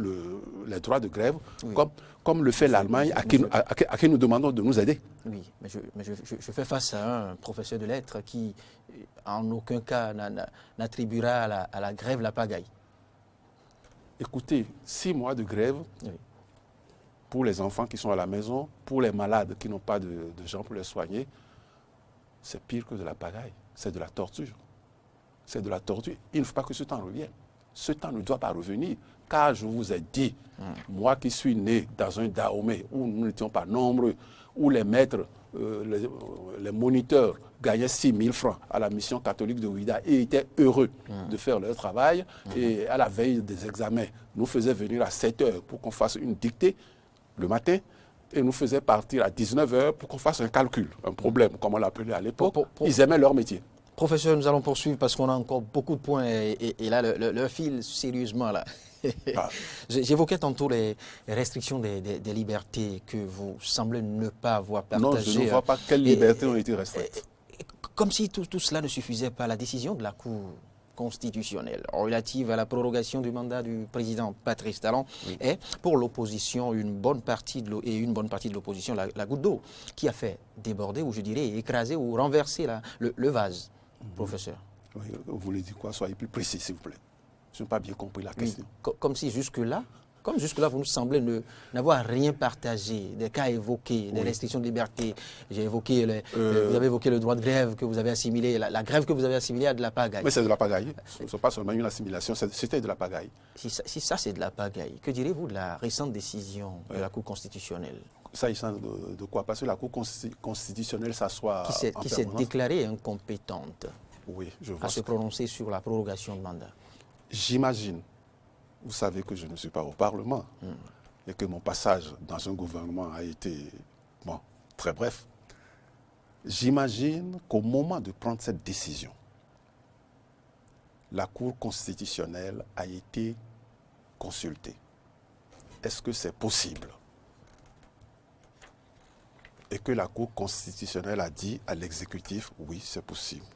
les droits de grève comme le fait l'Allemagne à qui nous demandons de nous aider. Oui, mais je fais face à un professeur de lettres qui, en aucun cas, n'attribuera à la grève la pagaille. Écoutez, 6 mois de grève pour les enfants qui sont à la maison, pour les malades qui n'ont pas de gens pour les soigner, c'est pire que de la pagaille. C'est de la torture. C'est de la torture. Il ne faut pas que ce temps revienne. Ce temps ne doit pas revenir. Car je vous ai dit, moi qui suis né dans un Dahomey où nous n'étions pas nombreux, où les maîtres, les moniteurs gagnaient 6 000 francs à la mission catholique de Ouidah et étaient heureux de faire leur travail. Et à la veille des examens, nous faisaient venir à 7 heures pour qu'on fasse une dictée le matin et nous faisaient partir à 19 heures pour qu'on fasse un calcul, un problème, comme on l'appelait à l'époque. Ils aimaient leur métier. Professeur, nous allons poursuivre parce qu'on a encore beaucoup de points et là, le fil, sérieusement, là. J'évoquais tantôt les restrictions des libertés que vous semblez ne pas avoir partagées. Non, je ne vois pas quelles libertés ont été restreintes. Comme si tout cela ne suffisait pas, la décision de la Cour constitutionnelle relative à la prorogation du mandat du président Patrice Talon est pour l'opposition une bonne partie de l'opposition la goutte d'eau qui a fait déborder ou je dirais écraser ou renverser le vase, professeur. Oui, vous voulez dire quoi? Soyez plus précis s'il vous plaît. Je n'ai pas bien compris la question. Comme si jusque-là, vous nous semblez n'avoir rien partagé, des cas évoqués, des restrictions de liberté. J'ai évoqué, vous avez évoqué le droit de grève que vous avez assimilé, la grève que vous avez assimilée à de la pagaille. Mais c'est de la pagaille. Ce n'est pas seulement une assimilation, c'était de la pagaille. Si ça c'est de la pagaille, que direz-vous de la récente décision de la Cour constitutionnelle? S'agissant de quoi? Parce que la Cour constitutionnelle s'assoit qui s'est déclarée incompétente à se prononcer sur la prorogation de mandat. J'imagine, vous savez que je ne suis pas au Parlement et que mon passage dans un gouvernement a été très bref. J'imagine qu'au moment de prendre cette décision, la Cour constitutionnelle a été consultée. Est-ce que c'est possible? Et que la Cour constitutionnelle a dit à l'exécutif, oui, c'est possible,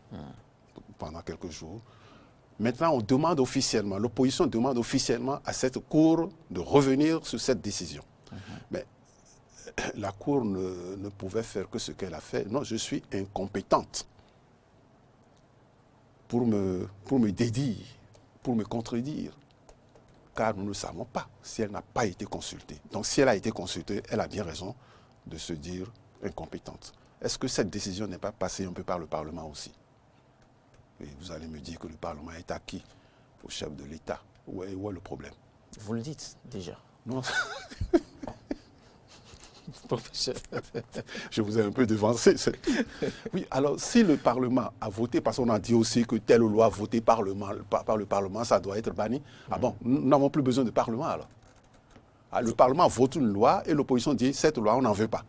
pendant quelques jours. Maintenant, on demande officiellement, l'opposition demande officiellement à cette Cour de revenir sur cette décision. Mais la Cour ne pouvait faire que ce qu'elle a fait. Non, je suis incompétente pour me dédire, pour me contredire. Car nous ne savons pas si elle n'a pas été consultée. Donc si elle a été consultée, elle a bien raison de se dire incompétente. Est-ce que cette décision n'est pas passée un peu par le Parlement aussi? Et vous allez me dire que le Parlement est acquis au chef de l'État. Où est le problème? Vous le dites déjà. Non. Professeur. Je vous ai un peu devancé. Oui, alors si le Parlement a voté, parce qu'on a dit aussi que telle loi votée par le Parlement, ça doit être banni. Ah bon, nous n'avons plus besoin de Parlement alors. Le Parlement vote une loi et l'opposition dit cette loi, on n'en veut pas.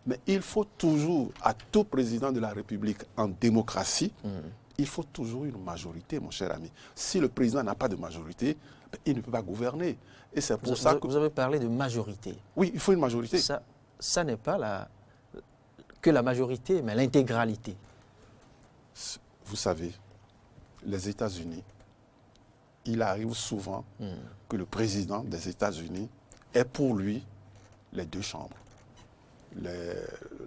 Mais il faut toujours, à tout président de la République en démocratie, il faut toujours une majorité, mon cher ami. Si le président n'a pas de majorité, il ne peut pas gouverner. Et c'est pour ça que... Vous avez parlé de majorité. Oui, il faut une majorité. Ça n'est pas que la majorité, mais l'intégralité. Vous savez, les États-Unis, il arrive souvent que le président des États-Unis ait pour lui les deux chambres.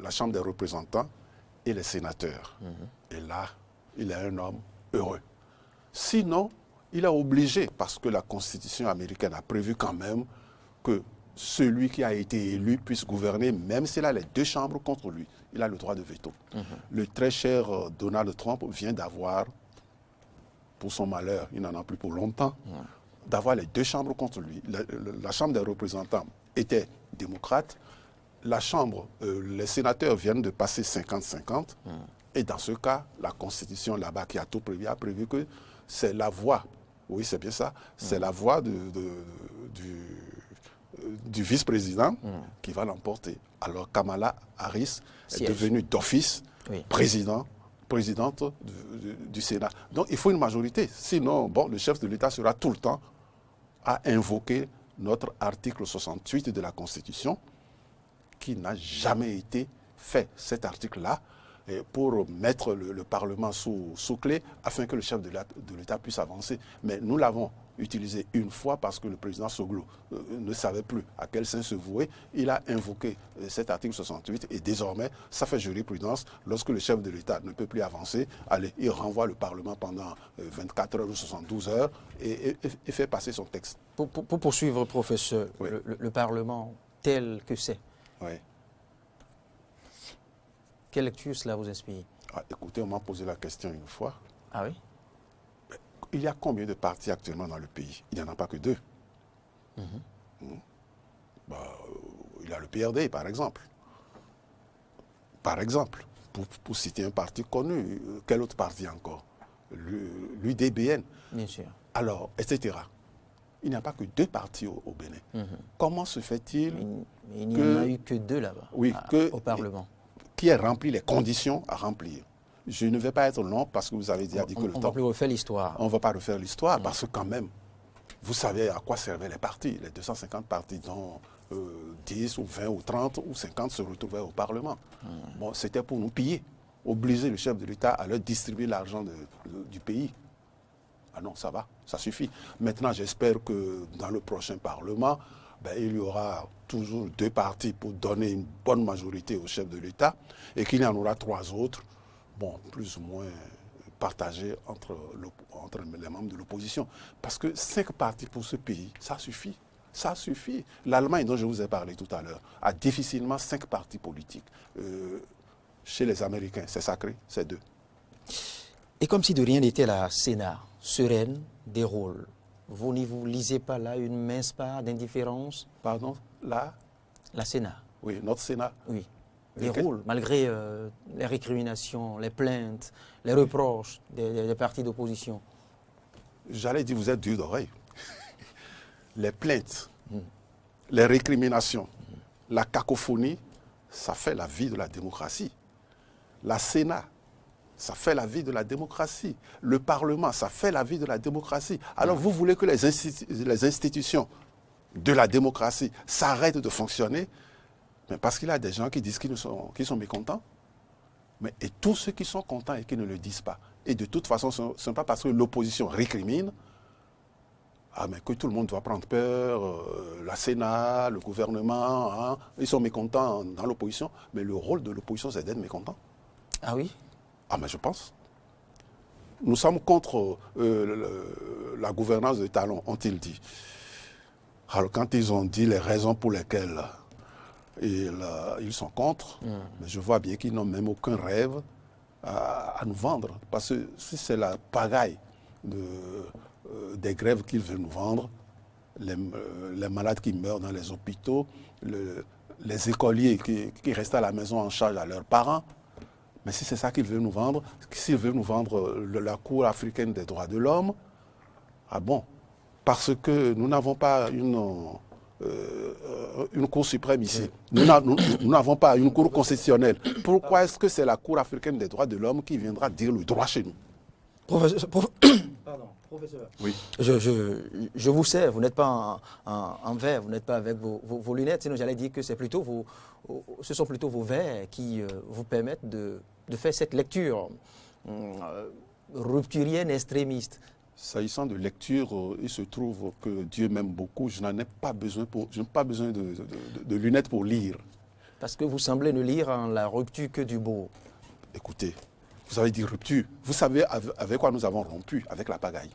La Chambre des représentants et les sénateurs. Et là, il est un homme heureux. Sinon, il est obligé, parce que la Constitution américaine a prévu quand même que celui qui a été élu puisse gouverner, même s'il a les deux chambres contre lui. Il a le droit de veto. Le très cher Donald Trump vient d'avoir, pour son malheur, il n'en a plus pour longtemps, d'avoir les deux chambres contre lui. La Chambre des représentants était démocrate. La Chambre, les sénateurs viennent de passer 50-50. Et dans ce cas, la Constitution là-bas qui a tout prévu, a prévu que c'est la voix, oui c'est bien ça, c'est la voix du vice-président qui va l'emporter. Alors Kamala Harris est devenue d'office présidente du Sénat. Donc il faut une majorité. Sinon, le chef de l'État sera tout le temps à invoquer notre article 68 de la Constitution qui n'a jamais été fait. Cet article-là, pour mettre le Parlement sous clé afin que le chef de l'État puisse avancer. Mais nous l'avons utilisé une fois parce que le président Soglo ne savait plus à quel sein se vouer. Il a invoqué cet article 68 et désormais, ça fait jurisprudence. Lorsque le chef de l'État ne peut plus avancer, allez, il renvoie le Parlement pendant 24 heures ou 72 heures et fait passer son texte. Pour poursuivre, professeur, Oui. le Parlement tel que c'est, Oui. quelle lecture cela vous inspire? Écoutez, on m'a posé la question une fois. Ah oui? Il y a combien de partis actuellement dans le pays? Il n'y en a pas que deux. Il y a le PRD, par exemple. Par exemple, pour citer un parti connu, quel autre parti encore? L'UDBN. Bien sûr. Alors, etc. Il n'y a pas que deux partis au Bénin. Comment se fait-il Il n'y en a eu que deux là-bas, Oui, au Parlement. qui ait rempli les conditions à remplir? Je ne vais pas être long parce que vous avez déjà dit que le On ne temps... va plus refaire l'histoire. On ne va pas refaire l'histoire parce que quand même, vous savez à quoi servaient les partis. Les 250 partis dont 10 ou 20 ou 30 ou 50 se retrouvaient au Parlement. Bon, c'était pour nous piller, obliger le chef de l'État à leur distribuer l'argent du pays. Ah non, ça va, ça suffit. Maintenant, j'espère que dans le prochain Parlement, il y aura toujours deux partis pour donner une bonne majorité au chef de l'État et qu'il y en aura trois autres, bon, plus ou moins partagés entre les membres de l'opposition. Parce que 5 partis pour ce pays, ça suffit. Ça suffit. L'Allemagne, dont je vous ai parlé tout à l'heure, a difficilement 5 partis politiques. Chez les Américains, c'est sacré, c'est 2. Et comme si de rien n'était, la Sénat, sereine, déroule. Vous n'y vous lisez pas là une mince part d'indifférence? Pardon, là? La Sénat. Oui, notre Sénat. Oui. Déroule, malgré les récriminations, les plaintes, les reproches des partis d'opposition. J'allais dire, vous êtes dur d'oreille. Les plaintes, les récriminations, la cacophonie, ça fait la vie de la démocratie. La Sénat, ça fait la vie de la démocratie. Le Parlement, ça fait la vie de la démocratie. Alors vous voulez que les institutions de la démocratie s'arrêtent de fonctionner? Mais parce qu'il y a des gens qui disent qu'ils sont mécontents. Et tous ceux qui sont contents et qui ne le disent pas. Et de toute façon, ce n'est pas parce que l'opposition récrimine mais que tout le monde doit prendre peur, la Sénat, le gouvernement, ils sont mécontents dans l'opposition. Mais le rôle de l'opposition, c'est d'être mécontent. Ah oui? Mais je pense. Nous sommes contre la gouvernance de talons, ont-ils dit. Alors quand ils ont dit les raisons pour lesquelles ils sont contre, mais je vois bien qu'ils n'ont même aucun rêve à nous vendre. Parce que si c'est la pagaille des grèves qu'ils veulent nous vendre, les malades qui meurent dans les hôpitaux, les écoliers qui restent à la maison en charge à leurs parents, mais si c'est ça qu'ils veulent nous vendre, s'ils veulent nous vendre la Cour africaine des droits de l'homme, parce que nous n'avons pas une Cour suprême ici. Nous n'avons pas une Cour constitutionnelle. Pourquoi est-ce que c'est la Cour africaine des droits de l'homme qui viendra dire le droit chez nous? Professeur. Oui. Je vous sais, vous n'êtes pas en verre, vous n'êtes pas avec vos lunettes, sinon j'allais dire que ce sont plutôt vos verres qui vous permettent de faire cette lecture rupturienne, extrémiste. S'agissant de lecture, il se trouve que Dieu m'aime beaucoup, je n'ai pas besoin de lunettes pour lire. Parce que vous semblez ne lire en la rupture que du beau. Écoutez, vous avez dit rupture. Vous savez avec quoi nous avons rompu? Avec la pagaille.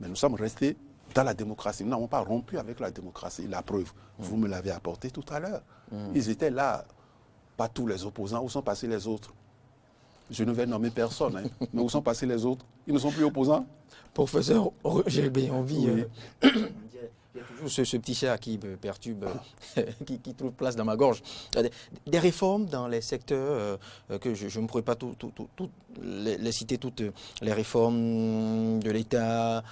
Mais nous sommes restés dans la démocratie. Nous n'avons pas rompu avec la démocratie. La preuve, vous me l'avez apporté tout à l'heure. Ils étaient là, pas tous les opposants. Où sont passés les autres? Je ne vais nommer personne, mais où sont passés les autres? Ils ne sont plus opposants? Professeur, j'ai bien envie. Oui. Il y a toujours ce petit chat qui me perturbe, qui trouve place dans ma gorge. Des réformes dans les secteurs que je ne pourrais pas les citer toutes, les réformes de l'État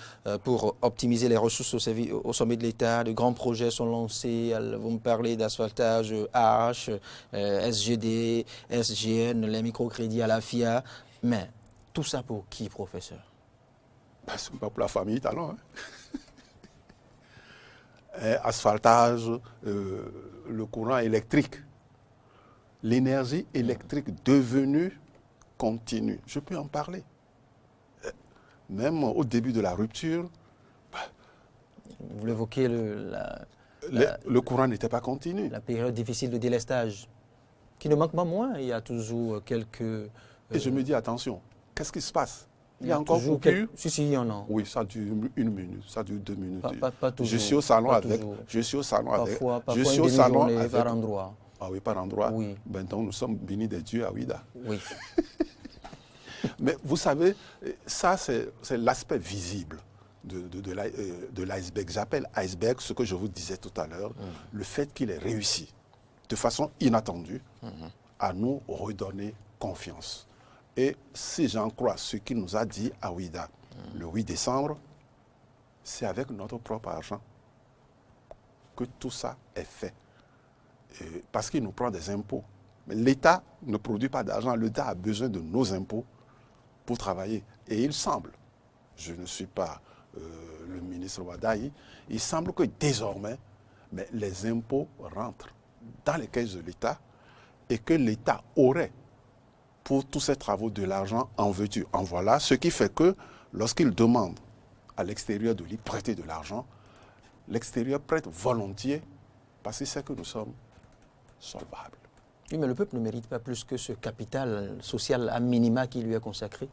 pour optimiser les ressources au sommet de l'État. De grands projets sont lancés. Vous me parlez d'asphaltage H, SGD, SGN, les microcrédits à la FIA. Mais tout ça pour qui, professeur? Ce n'est pas pour la famille Talon. Asphaltage, le courant électrique, l'énergie électrique devenue continue. Je peux en parler. Même au début de la rupture, Vous l'évoquez, le courant n'était pas continu. la période difficile de délestage, qui ne manque pas moins. Il y a toujours quelques... Et je me dis, attention, qu'est-ce qui se passe? Il y a a encore toujours coupure? Si, il y en a. Oui, ça dure 1 minute, ça dure 2 minutes. Pas toujours. Je suis au salon pas avec. toujours. Je suis au salon avec. Parfois Je suis une au salon demi-journée avec. par endroit. Ah oui, par endroit. Oui. Ben donc nous sommes bénis des dieux à Ouida. Oui. Mais vous savez, ça c'est l'aspect visible de l'iceberg. J'appelle iceberg ce que je vous disais tout à l'heure, le fait qu'il ait réussi de façon inattendue à nous redonner confiance. Et si j'en crois ce qu'il nous a dit à Ouida le 8 décembre, c'est avec notre propre argent que tout ça est fait. Parce qu'il nous prend des impôts. Mais l'État ne produit pas d'argent. L'État a besoin de nos impôts pour travailler. Et il semble, je ne suis pas le ministre Wadaï, il semble que désormais, mais les impôts rentrent dans les caisses de l'État et que l'État aurait pour tous ces travaux de l'argent en veux-tu, en voilà. Ce qui fait que lorsqu'il demande à l'extérieur de lui prêter de l'argent, l'extérieur prête volontiers parce qu'il sait que nous sommes solvables. Oui, mais le peuple ne mérite pas plus que ce capital social à minima qui lui est consacré.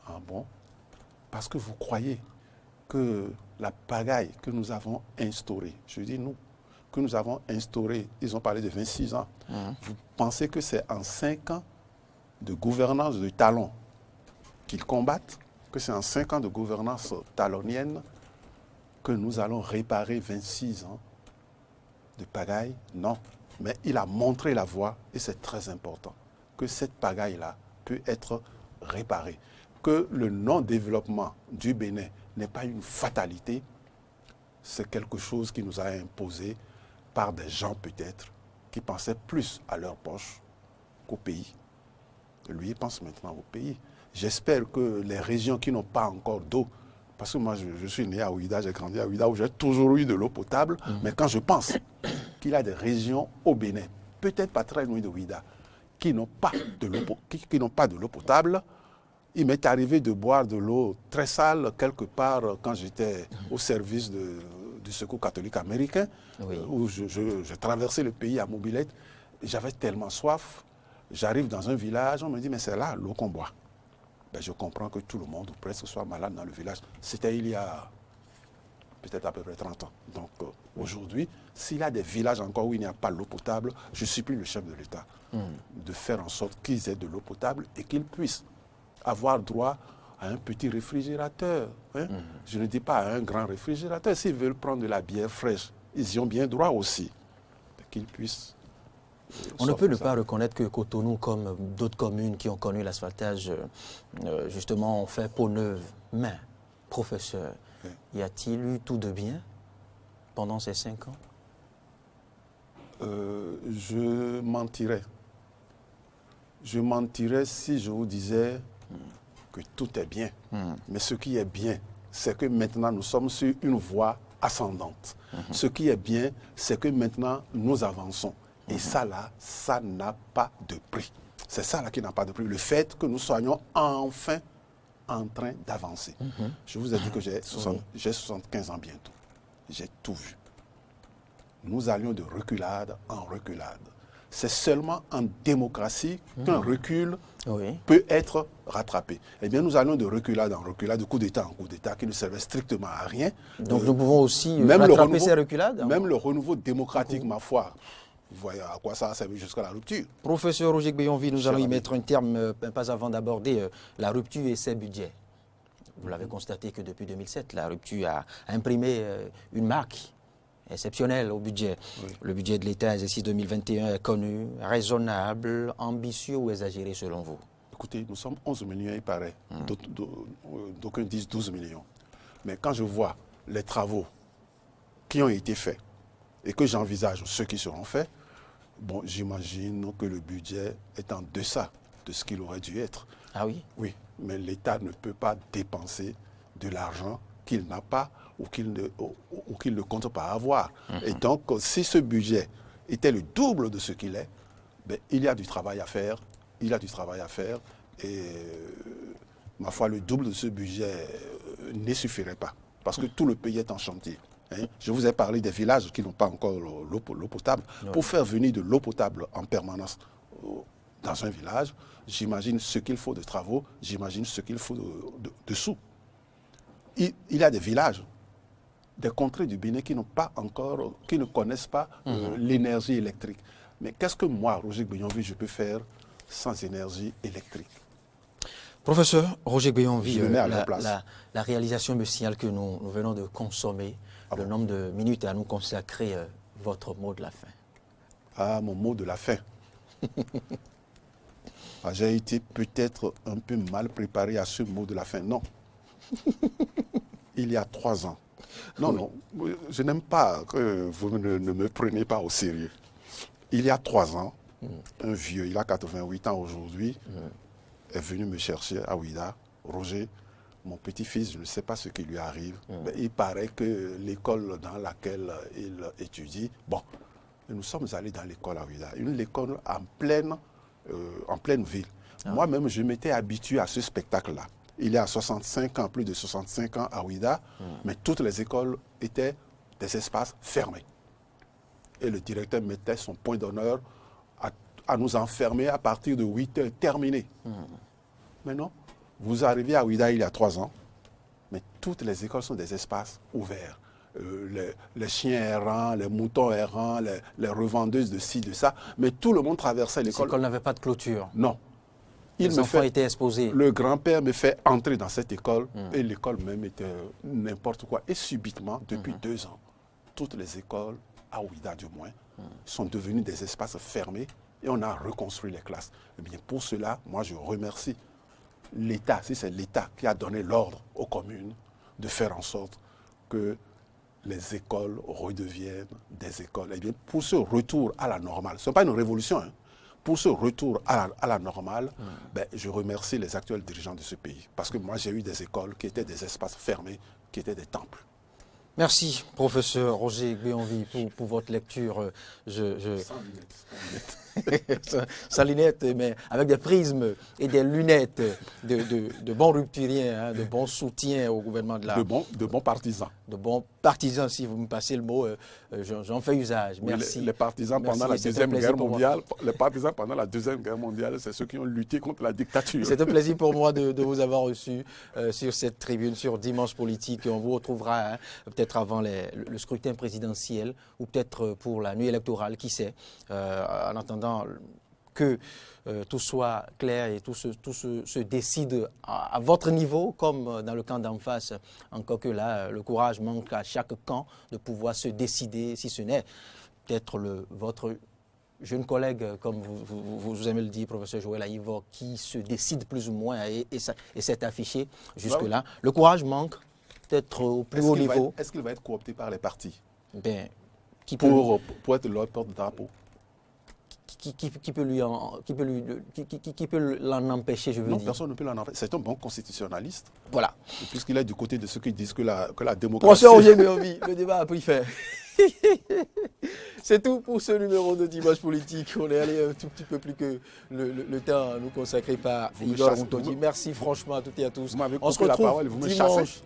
Ah bon? Parce que vous croyez que la pagaille que nous avons instaurée, je dis nous, que nous avons instaurée, ils ont parlé de 26 ans, vous pensez que c'est en 5 ans de gouvernance de talon qu'ils combattent, que c'est en 5 ans de gouvernance talonienne que nous allons réparer 26 ans de pagaille? Non. Mais il a montré la voie, et c'est très important, que cette pagaille-là peut être réparée. Que le non-développement du Bénin n'est pas une fatalité, c'est quelque chose qui nous a imposé par des gens peut-être qui pensaient plus à leur poche qu'au pays. Lui, il pense maintenant au pays. J'espère que les régions qui n'ont pas encore d'eau, parce que moi je suis né à Ouida, j'ai grandi à Ouida où j'ai toujours eu de l'eau potable, mais quand je pense qu'il y a des régions au Bénin, peut-être pas très loin de Ouida, qui n'ont pas de l'eau potable, il m'est arrivé de boire de l'eau très sale quelque part quand j'étais au service du Secours catholique américain, où je traversais le pays à mobilette. J'avais tellement soif. J'arrive dans un village, on me dit, mais c'est là l'eau qu'on boit. Ben, je comprends que tout le monde, ou presque, soit malade dans le village. C'était il y a peut-être à peu près 30 ans. Donc aujourd'hui, s'il y a des villages encore où il n'y a pas l'eau potable, je supplie le chef de l'État de faire en sorte qu'ils aient de l'eau potable et qu'ils puissent avoir droit à un petit réfrigérateur. Hein. Je ne dis pas à un grand réfrigérateur. S'ils veulent prendre de la bière fraîche, ils y ont bien droit aussi. Qu'ils puissent... On ne peut ne pas reconnaître que Cotonou, comme d'autres communes qui ont connu l'asphaltage, justement, ont fait peau neuve. Mais, professeur, y a-t-il eu tout de bien pendant ces 5 ans? Je mentirais. Je mentirais si je vous disais que tout est bien. Mais ce qui est bien, c'est que maintenant nous sommes sur une voie ascendante. Ce qui est bien, c'est que maintenant nous avançons. Et ça là, ça n'a pas de prix. C'est ça là qui n'a pas de prix. Le fait que nous soyons enfin en train d'avancer. Je vous ai dit que j'ai 75 ans bientôt. J'ai tout vu. Nous allions de reculade en reculade. C'est seulement en démocratie qu'un recul peut être rattrapé. Eh bien, nous allons de reculade en reculade, de coup d'État en coup d'État, qui ne servait strictement à rien. Donc nous pouvons aussi rattraper ces reculades? Même le renouveau démocratique, ma foi, vous voyez à quoi ça a servi jusqu'à la rupture. Professeur Roger Gbeyonville, nous allons y mettre un terme, pas avant d'aborder la rupture et ses budgets. Vous l'avez constaté que depuis 2007, la rupture a imprimé une marque exceptionnelle au budget. Le budget de l'État, exercice 2021, est connu, raisonnable, ambitieux ou exagéré selon vous? Écoutez, nous sommes 11 millions, il paraît. D'aucuns disent 12 millions. Mais quand je vois les travaux qui ont été faits et que j'envisage ceux qui seront faits, bon, j'imagine que le budget est en deçà de ce qu'il aurait dû être. Ah oui? Oui, mais l'État ne peut pas dépenser de l'argent qu'il n'a pas ou qu'il ne compte pas avoir. Et donc, si ce budget était le double de ce qu'il est, ben, il y a du travail à faire il a du travail à faire et ma foi, le double de ce budget ne suffirait pas parce que tout le pays est en chantier. Hein. Je vous ai parlé des villages qui n'ont pas encore l'eau potable. Oui. Pour faire venir de l'eau potable en permanence dans un village, j'imagine ce qu'il faut de travaux, j'imagine ce qu'il faut de sous. Il y a des villages, des contrées du Bénin qui ne connaissent pas l'énergie électrique. Mais qu'est-ce que moi, Roger Gbéonville, je peux faire sans énergie électrique? Professeur Roger Gbéonville, la réalisation me signale que nous venons de consommer le nombre de minutes à nous consacrer votre mot de la fin. Ah, mon mot de la fin. J'ai été peut-être un peu mal préparé à ce mot de la fin. Non. Il y a 3 ans. Non, non, je n'aime pas que vous ne me preniez pas au sérieux. Il y a 3 ans, un vieux, il a 88 ans aujourd'hui, est venu me chercher à Ouidah. Roger, mon petit-fils, je ne sais pas ce qui lui arrive, mais il paraît que l'école dans laquelle il étudie, bon, nous sommes allés dans l'école à Ouidah, une école en pleine ville. Moi-même, je m'étais habitué à ce spectacle-là. Il y a 65 ans, plus de 65 ans à Ouidah, mais toutes les écoles étaient des espaces fermés. Et le directeur mettait son point d'honneur à nous enfermer à partir de 8 heures, terminé. Mais non, vous arrivez à Ouidah il y a 3 ans, mais toutes les écoles sont des espaces ouverts. Les chiens errants, les moutons errants, les revendeuses de ci, de ça, mais tout le monde traversait l'école. L'école n'avait pas de clôture. Non. Les enfants étaient exposés. Le grand-père me fait entrer dans cette école et l'école même était n'importe quoi. Et subitement, depuis 2 ans, toutes les écoles, à Ouidah du moins, sont devenues des espaces fermés et on a reconstruit les classes. Eh bien, pour cela, moi je remercie l'État, si c'est l'État qui a donné l'ordre aux communes de faire en sorte que les écoles redeviennent des écoles. Eh bien, pour ce retour à la normale, ce n'est pas une révolution, hein. Pour ce retour à la normale, ben, je remercie les actuels dirigeants de ce pays. Parce que moi, j'ai eu des écoles qui étaient des espaces fermés, qui étaient des temples. Merci, professeur Roger Gbéonville, pour votre lecture. Sans lunettes. Sans lunettes, mais avec des prismes et des lunettes de bons rupturiens, hein, de bons soutiens au gouvernement de la... De bons partisans. De bons partisans, si vous me passez le mot, j'en fais usage. Merci. Oui, les partisans pendant la Deuxième Guerre mondiale, les partisans pendant la Deuxième Guerre mondiale, c'est ceux qui ont lutté contre la dictature. C'est un plaisir pour moi de vous avoir reçu sur cette tribune, sur Dimanche Politique. On vous retrouvera peut-être avant le scrutin présidentiel ou peut-être pour la nuit électorale, qui sait. En attendant que tout soit clair et tout se décide à votre niveau, comme dans le camp d'en face. Encore que là, le courage manque à chaque camp de pouvoir se décider, si ce n'est peut-être votre jeune collègue, comme vous aimez le dire, professeur Joël Aïvor, qui se décide plus ou moins et s'est affiché jusque-là. Le courage manque peut-être au plus haut niveau. Est-ce qu'il va être coopté par les partis pour être leur porte-drapeau? Qui peut l'en empêcher, je veux dire? Non, personne ne peut l'en empêcher. C'est un bon constitutionnaliste. Voilà. Puisqu'il est du côté de ceux qui disent que la démocratie... Professeur Roger Gbéonville, le débat a pris fin. C'est tout pour ce numéro de Dimanche Politique. On est allé un tout petit peu plus que le temps nous consacré par Igor Routondi. Merci franchement à toutes et à tous. Vous m'avez coupé la parole et vous me chassez.